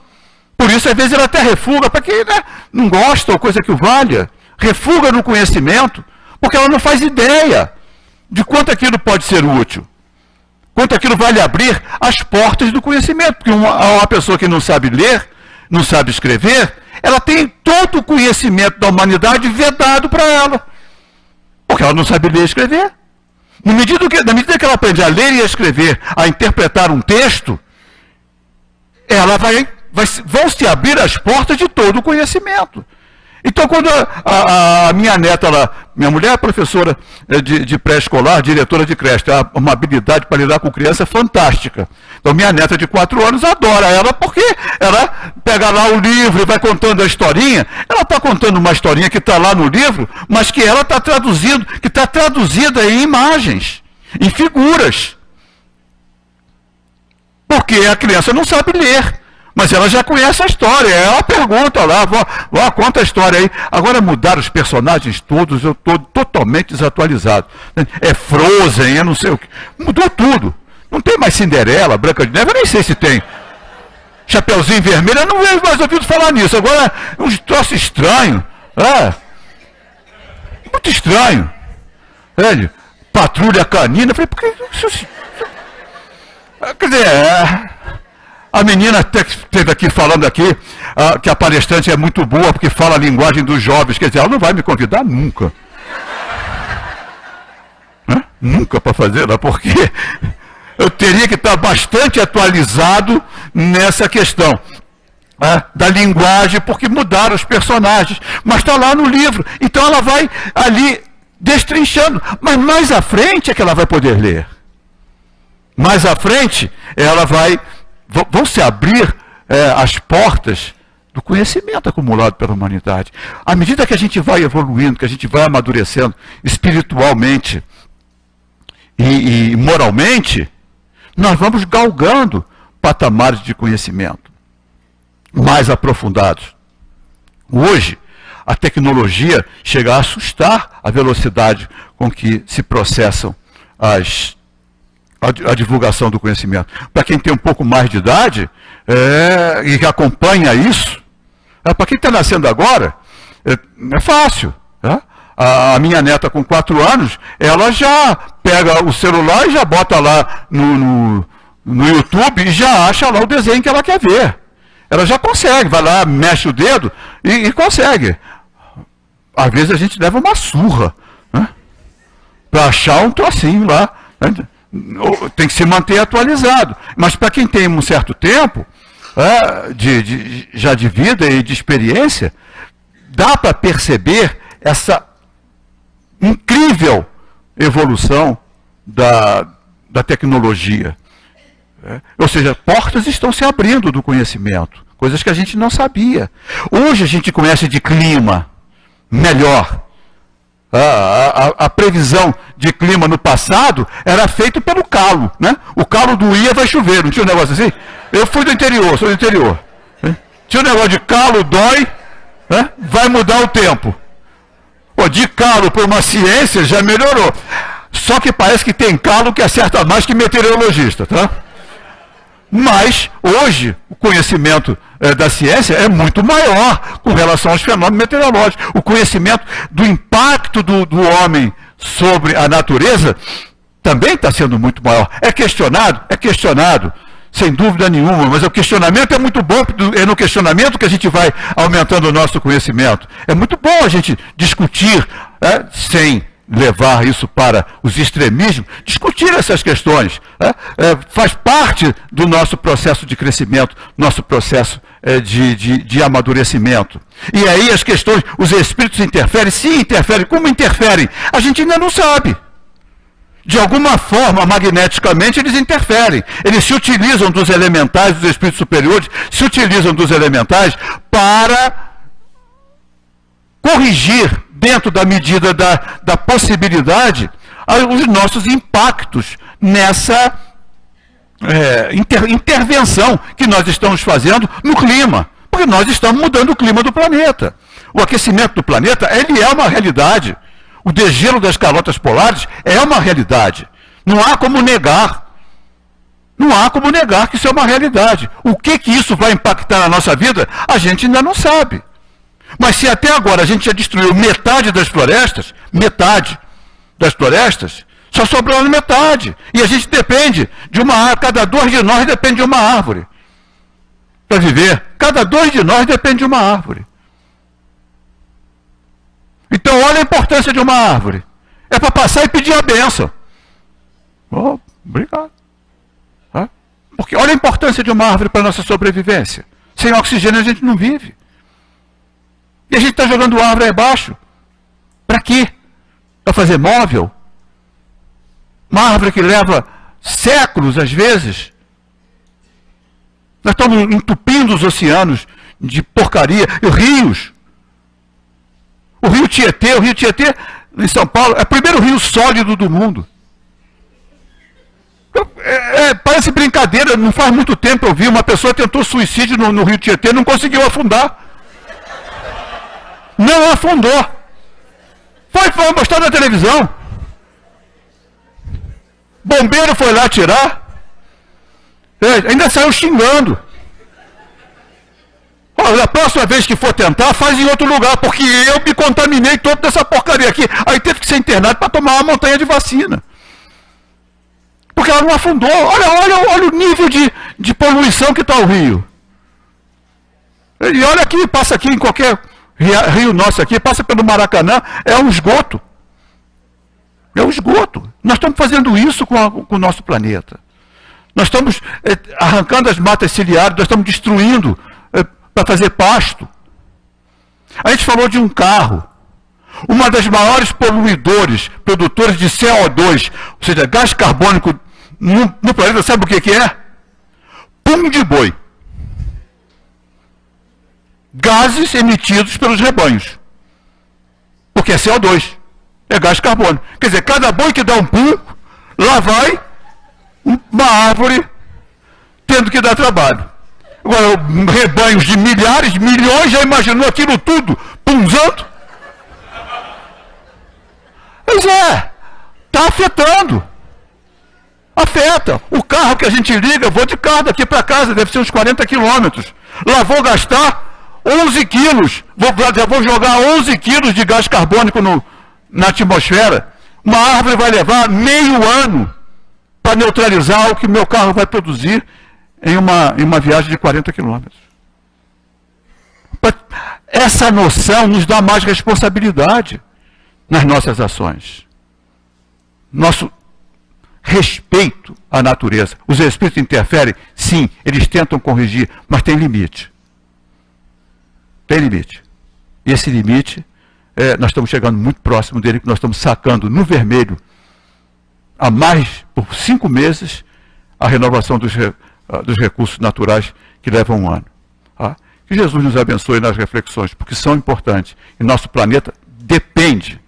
Por isso, às vezes, ela até refuga, para quem não gosta ou coisa que o valha, refuga no conhecimento, porque ela não faz ideia de quanto aquilo pode ser útil, quanto aquilo vai lhe abrir as portas do conhecimento. Porque uma pessoa que não sabe ler, não sabe escrever, ela tem todo o conhecimento da humanidade vedado para ela, porque ela não sabe ler e escrever. Na medida que ela aprende a ler e a escrever, a interpretar um texto, ela vão se abrir as portas de todo o conhecimento. Então, quando a minha neta, minha mulher é professora de pré-escolar, diretora de creche, tem uma habilidade para lidar com criança fantástica. Então, minha neta de 4 anos adora ela, porque ela pega lá o livro e vai contando a historinha. Ela está contando uma historinha que está lá no livro, mas que ela está traduzindo, que está traduzida em imagens, em figuras. Porque a criança não sabe ler. Mas ela já conhece a história, ela pergunta lá, conta a história aí. Agora mudaram os personagens todos, eu estou totalmente desatualizado. É Frozen, eu não sei o que. Mudou tudo. Não tem mais Cinderela, Branca de Neve, eu nem sei se tem. Chapeuzinho Vermelho, eu não vejo mais ouvido falar nisso. Agora, uns troços estranhos. Muito estranho. Patrulha Canina, eu falei, por que isso? Quer dizer, a menina esteve aqui falando aqui que a palestrante é muito boa porque fala a linguagem dos jovens. Quer dizer, ela não vai me convidar nunca. Nunca para fazer, porque eu teria que estar bastante atualizado nessa questão da linguagem, porque mudaram os personagens. Mas está lá no livro. Então ela vai ali destrinchando. Mas mais à frente é que ela vai poder ler. Mais à frente, vão se abrir as portas do conhecimento acumulado pela humanidade. À medida que a gente vai evoluindo, que a gente vai amadurecendo espiritualmente e moralmente, Nós vamos galgando patamares de conhecimento mais aprofundados. Hoje, a tecnologia chega a assustar a velocidade com que se processam a divulgação do conhecimento. Para quem tem um pouco mais de idade e que acompanha isso, para quem está nascendo agora, é fácil. Tá? A minha neta com 4 anos, ela já pega o celular e já bota lá no YouTube e já acha lá o desenho que ela quer ver. Ela já consegue, vai lá, mexe o dedo e consegue. Às vezes a gente leva uma surra, né? Para achar um trocinho lá. Né? Tem que se manter atualizado. Mas para quem tem um certo tempo já de vida e de experiência, dá para perceber essa incrível evolução da tecnologia. Ou seja, portas estão se abrindo do conhecimento, coisas que a gente não sabia. Hoje a gente conhece de clima melhor. A previsão de clima no passado era feita pelo calo, né? O calo doía, vai chover, não tinha um negócio assim? Eu fui do interior, sou do interior. Tinha um negócio de calo, dói, né? Vai mudar o tempo. Pô, de calo por uma ciência já melhorou. Só que parece que tem calo que acerta mais que meteorologista, tá? Mas, hoje, o conhecimento da ciência é muito maior com relação aos fenômenos meteorológicos. O conhecimento do impacto do homem sobre a natureza também está sendo muito maior. É questionado, sem dúvida nenhuma, mas o questionamento é muito bom, é no questionamento que a gente vai aumentando o nosso conhecimento. É muito bom a gente discutir, sem levar isso para os extremismos, discutir essas questões. Faz parte do nosso processo de crescimento, nosso processo de amadurecimento. E aí as questões, os espíritos interferem, se interferem, como interferem? A gente ainda não sabe. De alguma forma, magneticamente, eles interferem. Eles se utilizam dos elementais, dos espíritos superiores, se utilizam dos elementais para corrigir, dentro da medida da possibilidade, os nossos impactos nessa intervenção que nós estamos fazendo no clima. Porque nós estamos mudando o clima do planeta. O aquecimento do planeta, ele é uma realidade. O degelo das calotas polares é uma realidade. Não há como negar. Não há como negar que isso é uma realidade. O que isso vai impactar na nossa vida, a gente ainda não sabe. Mas se até agora a gente já destruiu metade das florestas, só sobrou metade. E a gente depende de uma árvore, cada 2 de nós depende de uma árvore para viver. Cada 2 de nós depende de uma árvore. Então olha a importância de uma árvore. É para passar e pedir a bênção. Oh, obrigado. Porque olha a importância de uma árvore para a nossa sobrevivência. Sem oxigênio a gente não vive. E a gente está jogando árvore aí abaixo. Para quê? Para fazer móvel? Uma árvore que leva séculos, às vezes. Nós estamos entupindo os oceanos de porcaria. E rios. O rio Tietê, em São Paulo, é o primeiro rio sólido do mundo. Parece brincadeira, não faz muito tempo eu vi, uma pessoa tentou suicídio no rio Tietê, não conseguiu afundar. Não afundou. Foi mostrado na televisão. Bombeiro foi lá tirar. Ainda saiu xingando. A próxima vez que for tentar, faz em outro lugar, porque eu me contaminei todo dessa porcaria aqui. Aí teve que ser internado para tomar uma montanha de vacina. Porque ela não afundou. Olha o nível de poluição que está o rio. E olha aqui, passa aqui em qualquer rio nosso aqui, passa pelo Maracanã, é um esgoto. É um esgoto. Nós estamos fazendo isso com o nosso planeta. Nós estamos arrancando as matas ciliares, nós estamos destruindo para fazer pasto. A gente falou de um carro. Uma das maiores produtores de CO2, ou seja, gás carbônico no planeta, sabe o que é? Pum de boi. Gases emitidos pelos rebanhos. Porque é CO2. É gás carbônico. Quer dizer, cada boi que dá um pum, lá vai uma árvore tendo que dar trabalho. Agora, rebanhos de milhares, milhões, já imaginou aquilo tudo punzando? Pois é, está afetando. Afeta. O carro que a gente liga, eu vou de carro daqui para casa, deve ser uns 40 quilômetros. Lá vou gastar 11 quilos. Vou jogar 11 quilos de gás carbônico na atmosfera. Uma árvore vai levar meio ano para neutralizar o que meu carro vai produzir em uma viagem de 40 quilômetros. Essa noção nos dá mais responsabilidade nas nossas ações. Nosso respeito à natureza. Os espíritos interferem? Sim, eles tentam corrigir, mas tem limite. Tem limite. E esse limite, nós estamos chegando muito próximo dele, que nós estamos sacando no vermelho, há mais, por 5 meses, a renovação dos recursos naturais que levam um ano. Tá? Que Jesus nos abençoe nas reflexões, porque são importantes. E nosso planeta depende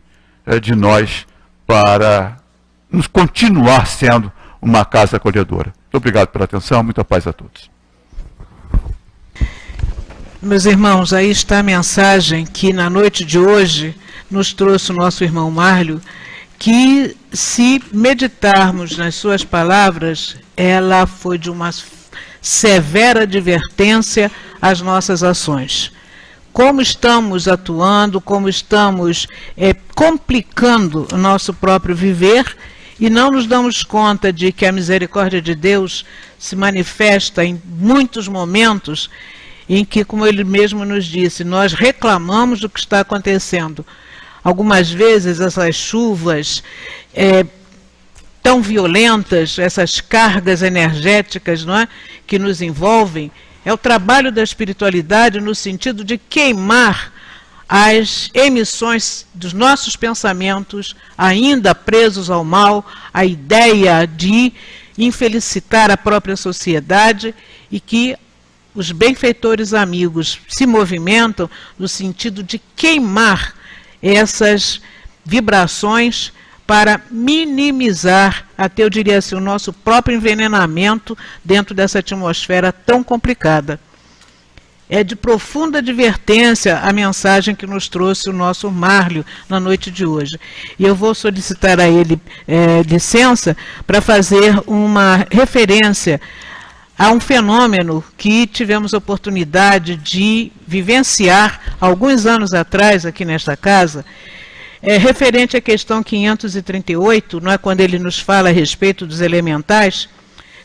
de nós para nos continuar sendo uma casa acolhedora. Muito obrigado pela atenção, muita paz a todos.
Meus irmãos, aí está a mensagem que na noite de hoje nos trouxe o nosso irmão Márlio, que se meditarmos nas suas palavras, ela foi de uma severa advertência às nossas ações. Como estamos atuando, como estamos complicando o nosso próprio viver, e não nos damos conta de que a misericórdia de Deus se manifesta em muitos momentos em que, como ele mesmo nos disse, nós reclamamos do que está acontecendo. Algumas vezes essas chuvas tão violentas, essas cargas energéticas, não é, que nos envolvem, é o trabalho da espiritualidade no sentido de queimar as emissões dos nossos pensamentos, ainda presos ao mal, a ideia de infelicitar a própria sociedade, e que os benfeitores amigos se movimentam no sentido de queimar essas vibrações para minimizar, até eu diria assim, o nosso próprio envenenamento dentro dessa atmosfera tão complicada. É de profunda advertência a mensagem que nos trouxe o nosso Márlio na noite de hoje. E eu vou solicitar a ele licença para fazer uma referência a um fenômeno que tivemos oportunidade de vivenciar alguns anos atrás aqui nesta casa, referente à questão 538, não é, quando ele nos fala a respeito dos elementais,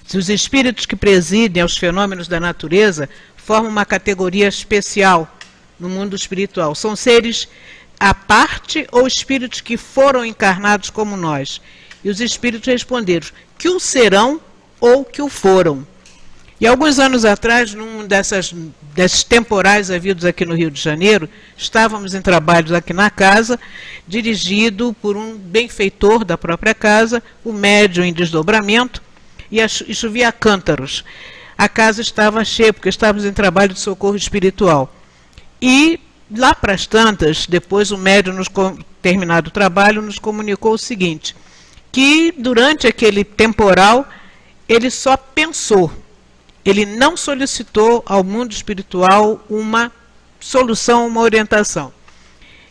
se os espíritos que presidem aos fenômenos da natureza formam uma categoria especial no mundo espiritual. São seres à parte ou espíritos que foram encarnados como nós? E os espíritos responderam que o serão ou que o foram. E alguns anos atrás, num desses temporais havidos aqui no Rio de Janeiro, estávamos em trabalhos aqui na casa, dirigido por um benfeitor da própria casa, o médium em desdobramento, e chovia a cântaros. A casa estava cheia, porque estávamos em trabalho de socorro espiritual. E lá para as tantas, depois o médium, terminado o trabalho, nos comunicou o seguinte, que durante aquele temporal, ele só pensou, ele não solicitou ao mundo espiritual uma solução, uma orientação.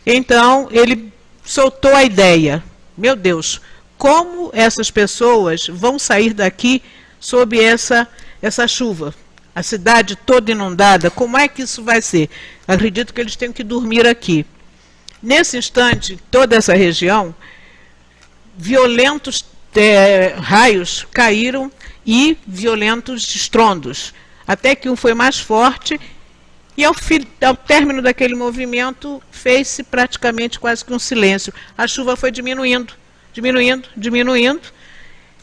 Então, ele soltou a ideia, meu Deus, como essas pessoas vão sair daqui sob essa chuva? A cidade toda inundada, como é que isso vai ser? Acredito que eles têm que dormir aqui. Nesse instante, toda essa região, violentos raios caíram e violentos estrondos, até que um foi mais forte, e ao término daquele movimento fez-se praticamente quase que um silêncio. A chuva foi diminuindo,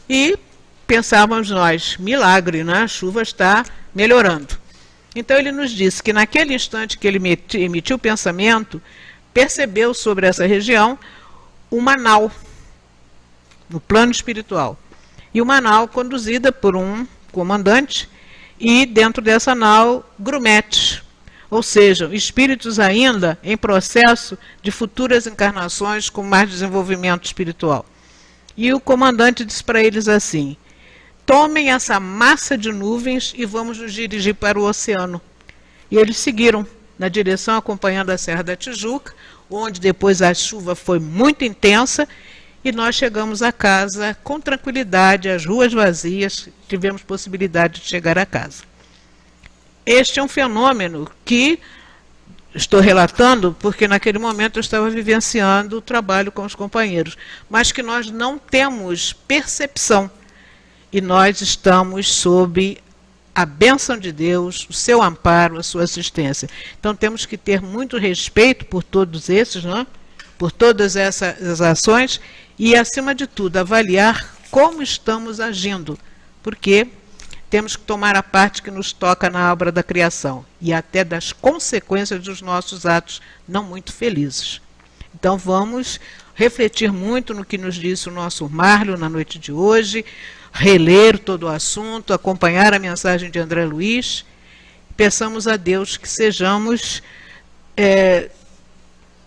e pensávamos nós, milagre, né? A chuva está melhorando. Então ele nos disse que naquele instante que ele emitiu o pensamento, percebeu sobre essa região uma nau, no plano espiritual. E uma nau conduzida por um comandante, e dentro dessa nau, grumetes, ou seja, espíritos ainda em processo de futuras encarnações com mais desenvolvimento espiritual. E o comandante disse para eles assim, tomem essa massa de nuvens e vamos nos dirigir para o oceano. E eles seguiram na direção, acompanhando a Serra da Tijuca, onde depois a chuva foi muito intensa, e nós chegamos a casa com tranquilidade, as ruas vazias, tivemos possibilidade de chegar a casa. Este é um fenômeno que estou relatando porque naquele momento eu estava vivenciando o trabalho com os companheiros, mas que nós não temos percepção, e nós estamos sob a bênção de Deus, o seu amparo, a sua assistência. Então temos que ter muito respeito por todos esses, não é? Por todas essas ações e, acima de tudo, avaliar como estamos agindo, porque temos que tomar a parte que nos toca na obra da criação e até das consequências dos nossos atos não muito felizes. Então vamos refletir muito no que nos disse o nosso Márlio na noite de hoje, reler todo o assunto, acompanhar a mensagem de André Luiz. Peçamos a Deus que sejamos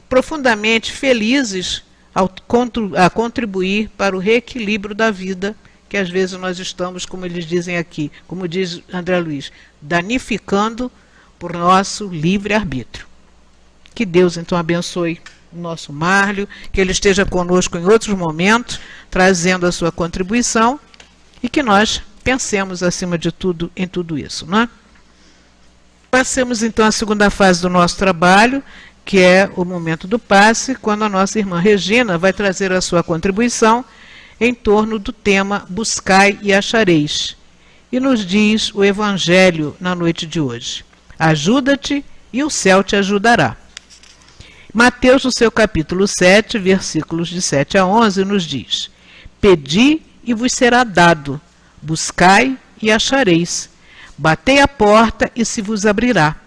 profundamente felizes a contribuir para o reequilíbrio da vida, que às vezes nós estamos, como eles dizem aqui, como diz André Luiz, danificando por nosso livre-arbítrio. Que Deus então abençoe o nosso Márlio, que ele esteja conosco em outros momentos, trazendo a sua contribuição, e que nós pensemos, acima de tudo, em tudo isso, não é? Passemos então à segunda fase do nosso trabalho, que é o momento do passe, quando a nossa irmã Regina vai trazer a sua contribuição em torno do tema Buscai e achareis. E nos diz o Evangelho na noite de hoje: ajuda-te e o céu te ajudará. Mateus, no seu capítulo 7, versículos de 7 a 11, nos diz: pedi e vos será dado, buscai e achareis, batei a porta e se vos abrirá.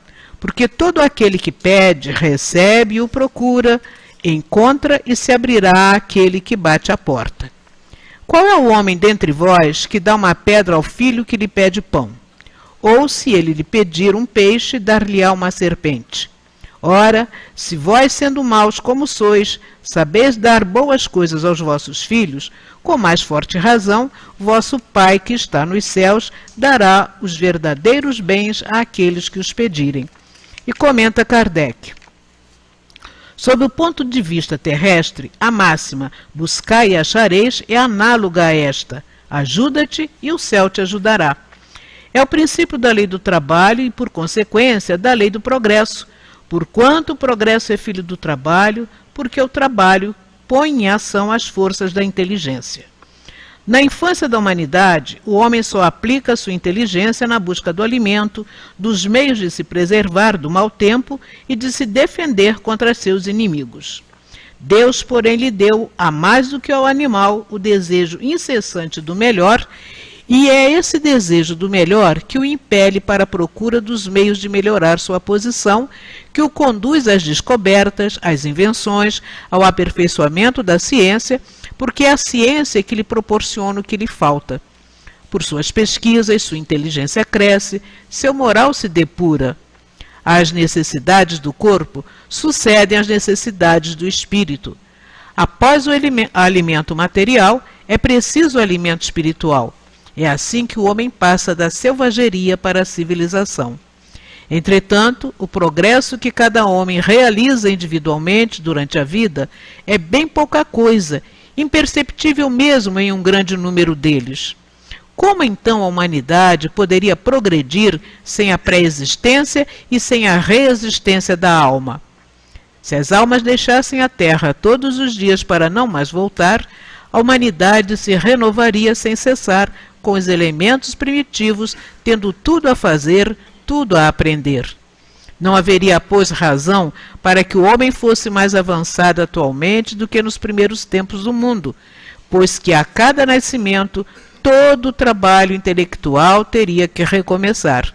Porque todo aquele que pede, recebe e o procura, encontra e se abrirá àquele que bate a porta. Qual é o homem dentre vós que dá uma pedra ao filho que lhe pede pão? Ou se ele lhe pedir um peixe, dar-lhe-á uma serpente? Ora, se vós, sendo maus como sois, sabeis dar boas coisas aos vossos filhos, com mais forte razão, vosso Pai que está nos céus dará os verdadeiros bens àqueles que os pedirem. E comenta Kardec: sob o ponto de vista terrestre, a máxima buscai e achareis é análoga a esta: ajuda-te e o céu te ajudará. É o princípio da lei do trabalho e, por consequência, da lei do progresso, porquanto o progresso é filho do trabalho, porque o trabalho põe em ação as forças da inteligência. Na infância da humanidade, o homem só aplica a sua inteligência na busca do alimento, dos meios de se preservar do mau tempo e de se defender contra seus inimigos. Deus, porém, lhe deu, a mais do que ao animal, o desejo incessante do melhor, e é esse desejo do melhor que o impele para a procura dos meios de melhorar sua posição, que o conduz às descobertas, às invenções, ao aperfeiçoamento da ciência, porque é a ciência que lhe proporciona o que lhe falta. Por suas pesquisas, sua inteligência cresce, seu moral se depura. As necessidades do corpo sucedem às necessidades do espírito. Após o alimento material, é preciso o alimento espiritual. É assim que o homem passa da selvageria para a civilização. Entretanto, o progresso que cada homem realiza individualmente durante a vida é bem pouca coisa, imperceptível mesmo em um grande número deles. Como então a humanidade poderia progredir sem a pré-existência e sem a reexistência da alma? Se as almas deixassem a Terra todos os dias para não mais voltar, a humanidade se renovaria sem cessar com os elementos primitivos, tendo tudo a fazer, tudo a aprender. Não haveria, pois, razão para que o homem fosse mais avançado atualmente do que nos primeiros tempos do mundo, pois que a cada nascimento todo o trabalho intelectual teria que recomeçar.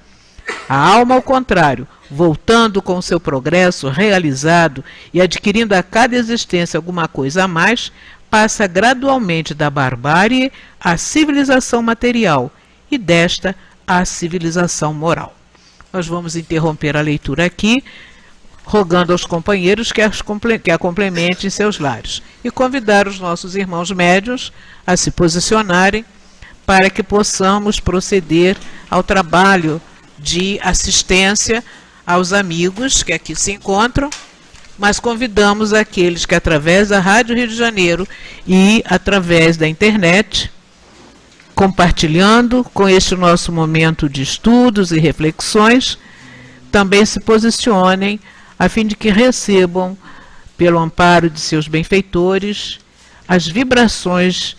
A alma, ao contrário, voltando com seu progresso realizado e adquirindo a cada existência alguma coisa a mais, passa gradualmente da barbárie à civilização material e desta à civilização moral. Nós vamos interromper a leitura aqui, rogando aos companheiros que a complementem em seus lares e convidar os nossos irmãos médiuns a se posicionarem para que possamos proceder ao trabalho de assistência aos amigos que aqui se encontram, mas convidamos aqueles que, através da Rádio Rio de Janeiro e através da internet, compartilhando com este nosso momento de estudos e reflexões, também se posicionem a fim de que recebam, pelo amparo de seus benfeitores, as vibrações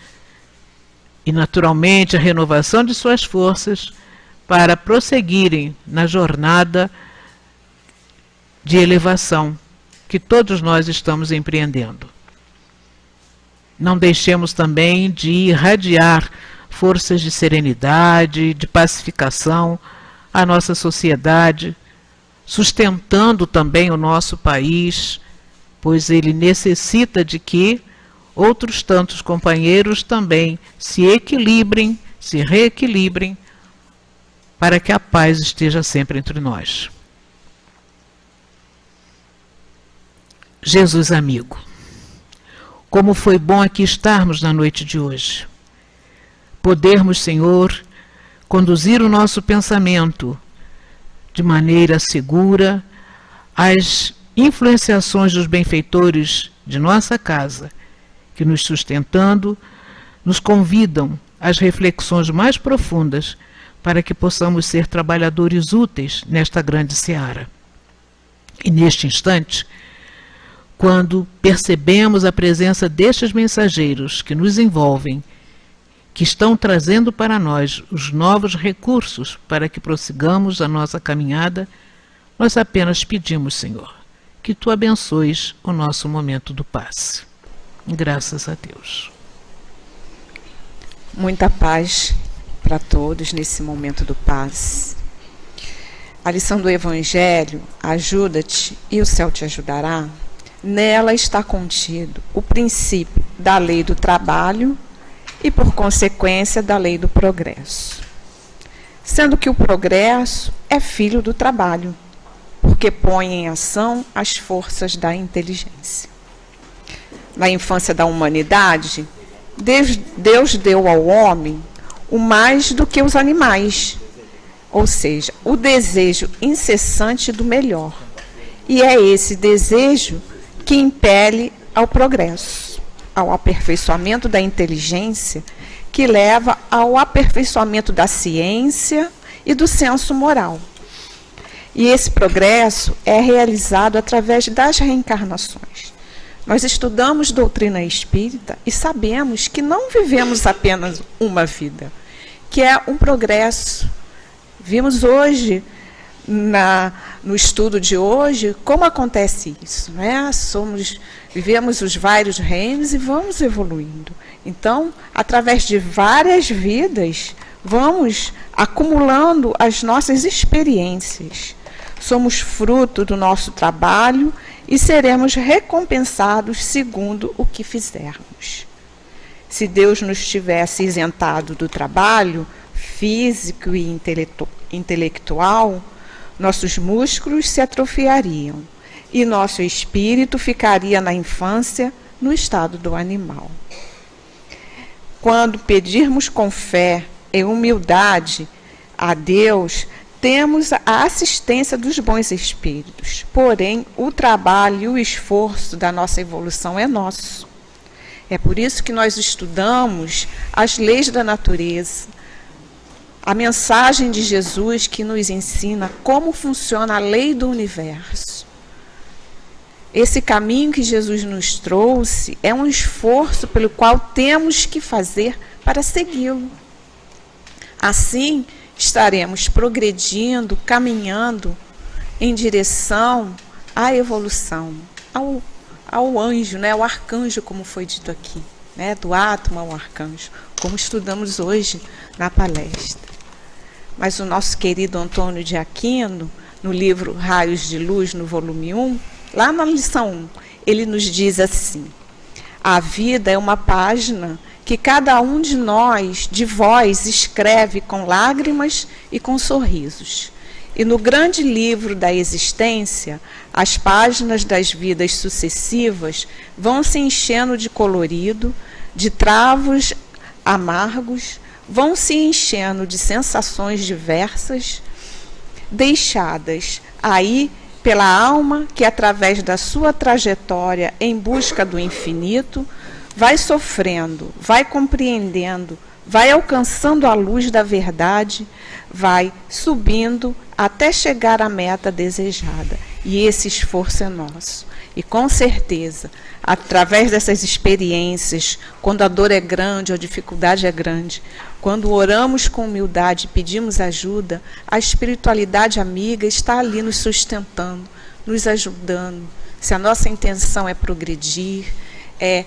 e, naturalmente, a renovação de suas forças para prosseguirem na jornada de elevação que todos nós estamos empreendendo. Não deixemos também de irradiar forças de serenidade, de pacificação à nossa sociedade, sustentando também o nosso país, pois ele necessita de que outros tantos companheiros também se equilibrem, se reequilibrem, para que a paz esteja sempre entre nós. Jesus amigo, como foi bom aqui estarmos na noite de hoje. Podermos, Senhor, conduzir o nosso pensamento de maneira segura às influenciações dos benfeitores de nossa casa, que nos sustentando, nos convidam às reflexões mais profundas para que possamos ser trabalhadores úteis nesta grande seara. E neste instante, quando percebemos a presença destes mensageiros que nos envolvem, que estão trazendo para nós os novos recursos para que prossigamos a nossa caminhada, nós apenas pedimos, Senhor, que Tu abençoes o nosso momento do passe. Graças a Deus.
Muita paz para todos nesse momento do passe. A lição do Evangelho, ajuda-te e o céu te ajudará, nela está contido o princípio da lei do trabalho e, por consequência, da lei do progresso. Sendo que o progresso é filho do trabalho, porque põe em ação as forças da inteligência. Na infância da humanidade, Deus deu ao homem o mais do que os animais, ou seja, o desejo incessante do melhor. E é esse desejo que impele ao progresso, ao aperfeiçoamento da inteligência, que leva ao aperfeiçoamento da ciência e do senso moral. E esse progresso é realizado através das reencarnações. Nós estudamos doutrina espírita e sabemos que não vivemos apenas uma vida, que é um progresso. Vimos hoje, no estudo de hoje, como acontece isso, né? Vivemos os vários reinos e vamos evoluindo. Então, através de várias vidas, vamos acumulando as nossas experiências. Somos fruto do nosso trabalho e seremos recompensados segundo o que fizermos. Se Deus nos tivesse isentado do trabalho físico e intelectual, nossos músculos se atrofiariam e nosso espírito ficaria na infância no estado do animal. Quando pedirmos com fé e humildade a Deus, temos a assistência dos bons espíritos. Porém, o trabalho e o esforço da nossa evolução é nosso. É por isso que nós estudamos as leis da natureza, a mensagem de Jesus que nos ensina como funciona a lei do universo. Esse caminho que Jesus nos trouxe é um esforço pelo qual temos que fazer para segui-lo. Assim, estaremos progredindo, caminhando em direção à evolução, ao anjo, né, ao arcanjo, como foi dito aqui, né, do átomo ao arcanjo, como estudamos hoje na palestra. Mas o nosso querido Antônio de Aquino, no livro Raios de Luz, no volume 1, lá na lição 1, ele nos diz assim: a vida é uma página que cada um de nós, de vós, escreve com lágrimas e com sorrisos. E no grande livro da existência, as páginas das vidas sucessivas vão se enchendo de colorido, de travos amargos, vão se enchendo de sensações diversas, deixadas aí pela alma que, através da sua trajetória em busca do infinito, vai sofrendo, vai compreendendo, vai alcançando a luz da verdade, vai subindo até chegar à meta desejada. E esse esforço é nosso. E com certeza, através dessas experiências, quando a dor é grande, a dificuldade é grande, quando oramos com humildade e pedimos ajuda, a espiritualidade amiga está ali nos sustentando, nos ajudando. Se a nossa intenção é progredir, é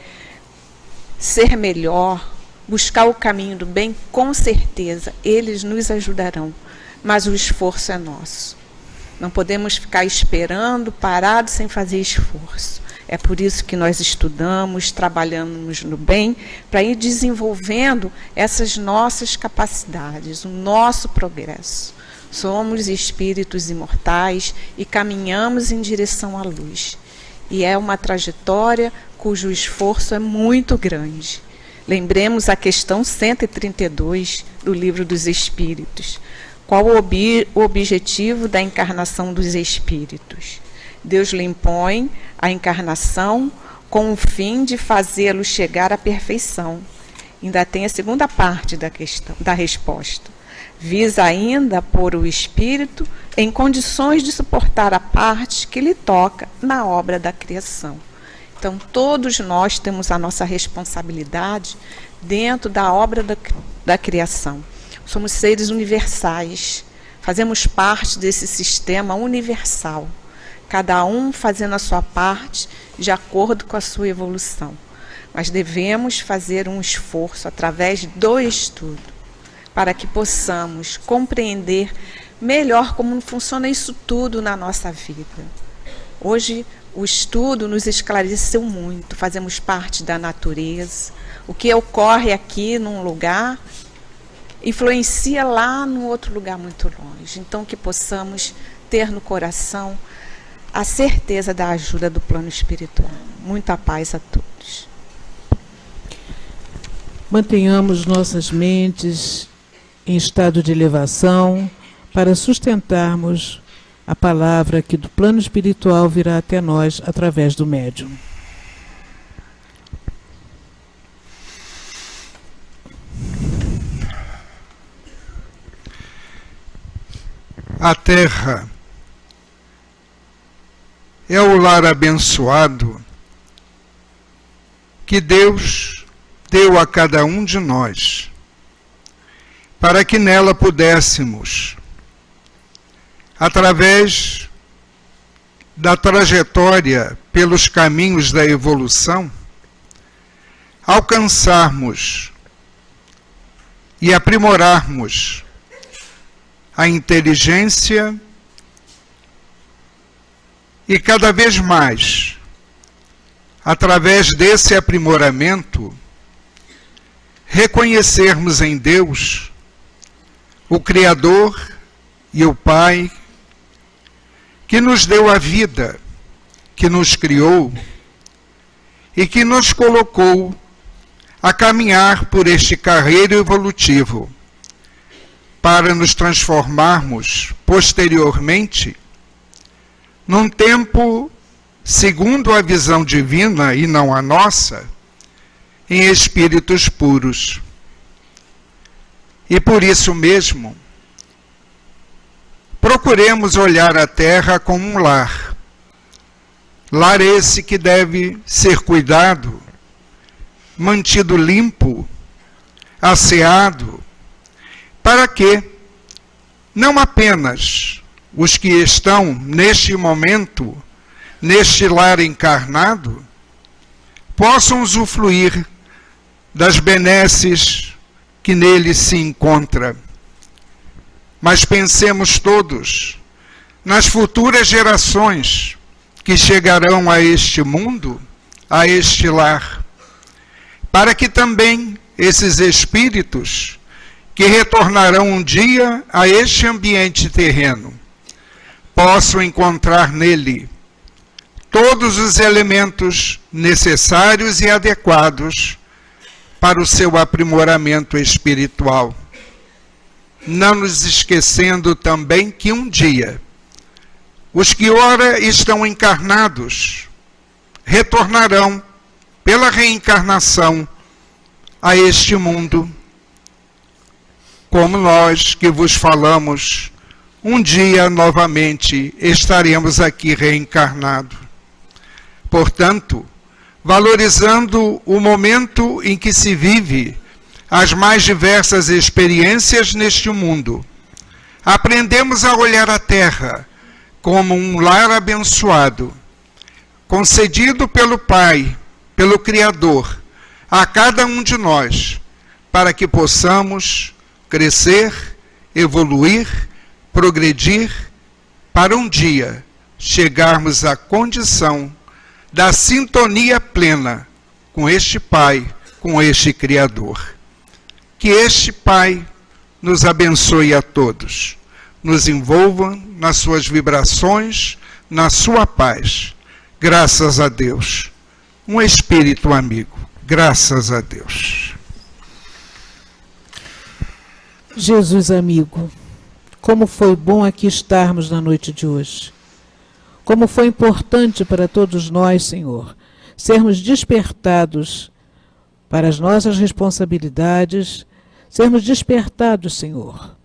ser melhor, buscar o caminho do bem, com certeza eles nos ajudarão. Mas o esforço é nosso. Não podemos ficar esperando, parados, sem fazer esforço. É por isso que nós estudamos, trabalhamos no bem, para ir desenvolvendo essas nossas capacidades, o nosso progresso. Somos espíritos imortais e caminhamos em direção à luz. E é uma trajetória cujo esforço é muito grande. Lembremos a questão 132 do Livro dos Espíritos. Qual o objetivo da encarnação dos espíritos? Deus lhe impõe a encarnação com o fim de fazê-los chegar à perfeição. Ainda tem a segunda parte da questão, da resposta. Visa ainda pôr o espírito em condições de suportar a parte que lhe toca na obra da criação. Então, todos nós temos a nossa responsabilidade dentro da obra da criação. Somos seres universais, fazemos parte desse sistema universal, cada um fazendo a sua parte de acordo com a sua evolução. Mas devemos fazer um esforço através do estudo, para que possamos compreender melhor como funciona isso tudo na nossa vida. Hoje, o estudo nos esclareceu muito, fazemos parte da natureza. O que ocorre aqui num lugar influencia lá no outro lugar muito longe. Então, que possamos ter no coração a certeza da ajuda do plano espiritual. Muita paz a todos.
Mantenhamos nossas mentes em estado de elevação para sustentarmos a palavra que do plano espiritual virá até nós através do médium.
A terra é o lar abençoado que Deus deu a cada um de nós, para que nela pudéssemos, através da trajetória pelos caminhos da evolução, alcançarmos e aprimorarmos a inteligência e cada vez mais, através desse aprimoramento, reconhecermos em Deus o Criador e o Pai que nos deu a vida, que nos criou e que nos colocou a caminhar por este carreiro evolutivo, para nos transformarmos posteriormente num tempo, segundo a visão divina e não a nossa, em espíritos puros. E por isso mesmo, procuremos olhar a terra como um lar. Lar esse que deve ser cuidado, mantido limpo, asseado, para que não apenas os que estão neste momento, neste lar encarnado, possam usufruir das benesses que nele se encontra, mas pensemos todos nas futuras gerações que chegarão a este mundo, a este lar, para que também esses espíritos que retornarão um dia a este ambiente terreno possam encontrar nele todos os elementos necessários e adequados para o seu aprimoramento espiritual. Não nos esquecendo também que um dia os que ora estão encarnados retornarão pela reencarnação a este mundo. Como nós que vos falamos, um dia novamente estaremos aqui reencarnados. Portanto, valorizando o momento em que se vive as mais diversas experiências neste mundo, aprendemos a olhar a Terra como um lar abençoado, concedido pelo Pai, pelo Criador, a cada um de nós, para que possamos crescer, evoluir, progredir, para um dia chegarmos à condição da sintonia plena com este Pai, com este Criador. Que este Pai nos abençoe a todos, nos envolva nas suas vibrações, na sua paz. Graças a Deus. Um espírito amigo. Graças a Deus.
Jesus amigo, como foi bom aqui estarmos na noite de hoje. Como foi importante para todos nós, Senhor, sermos despertados para as nossas responsabilidades, sermos despertados, Senhor,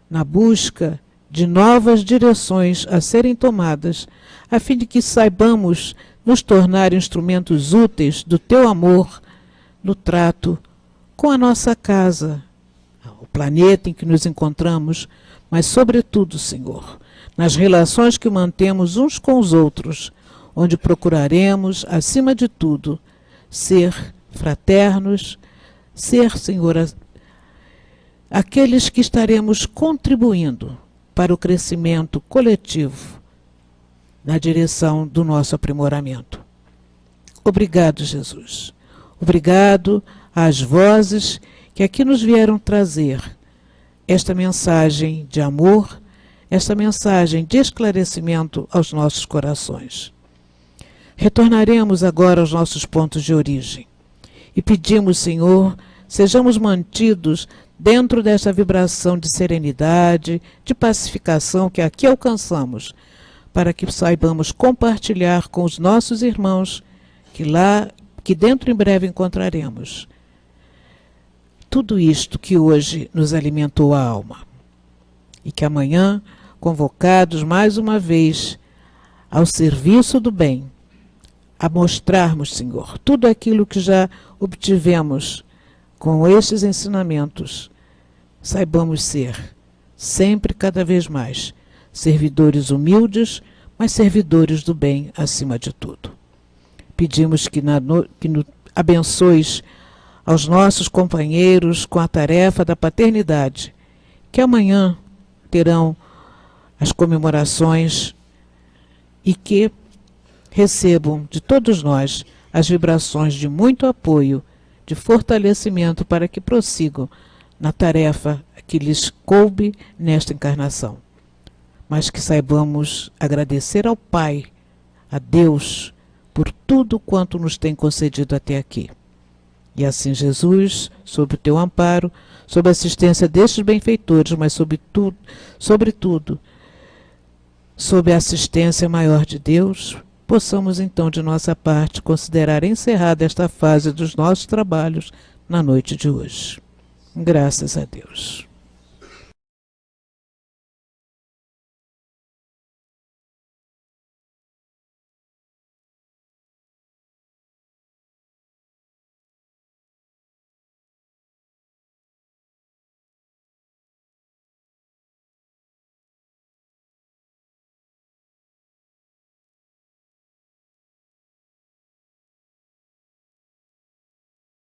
na busca de novas direções a serem tomadas, a fim de que saibamos nos tornar instrumentos úteis do Teu amor no trato com a nossa casa, o planeta em que nos encontramos, mas, sobretudo, Senhor, nas relações que mantemos uns com os outros, onde procuraremos, acima de tudo, ser fraternos, ser, Senhor, aqueles que estaremos contribuindo para o crescimento coletivo na direção do nosso aprimoramento. Obrigado, Jesus. Obrigado às vozes que aqui nos vieram trazer esta mensagem de amor, esta mensagem de esclarecimento aos nossos corações. Retornaremos agora aos nossos pontos de origem e pedimos, Senhor, sejamos mantidos dentro dessa vibração de serenidade, de pacificação que aqui alcançamos, para que saibamos compartilhar com os nossos irmãos que dentro em breve encontraremos. Tudo isto que hoje nos alimentou a alma. E que amanhã, convocados mais uma vez ao serviço do bem, a mostrarmos, Senhor, tudo aquilo que já obtivemos com estes ensinamentos, saibamos ser, sempre cada vez mais, servidores humildes, mas servidores do bem acima de tudo. Pedimos que abençoes aos nossos companheiros com a tarefa da paternidade, que amanhã terão as comemorações e que recebam de todos nós as vibrações de muito apoio, de fortalecimento para que prossigam na tarefa que lhes coube nesta encarnação. Mas que saibamos agradecer ao Pai, a Deus, por tudo quanto nos tem concedido até aqui. E assim, Jesus, sob o teu amparo, sob a assistência destes benfeitores, mas sobretudo, sob a assistência maior de Deus, possamos então, de nossa parte, considerar encerrada esta fase dos nossos trabalhos na noite de hoje. Graças a Deus.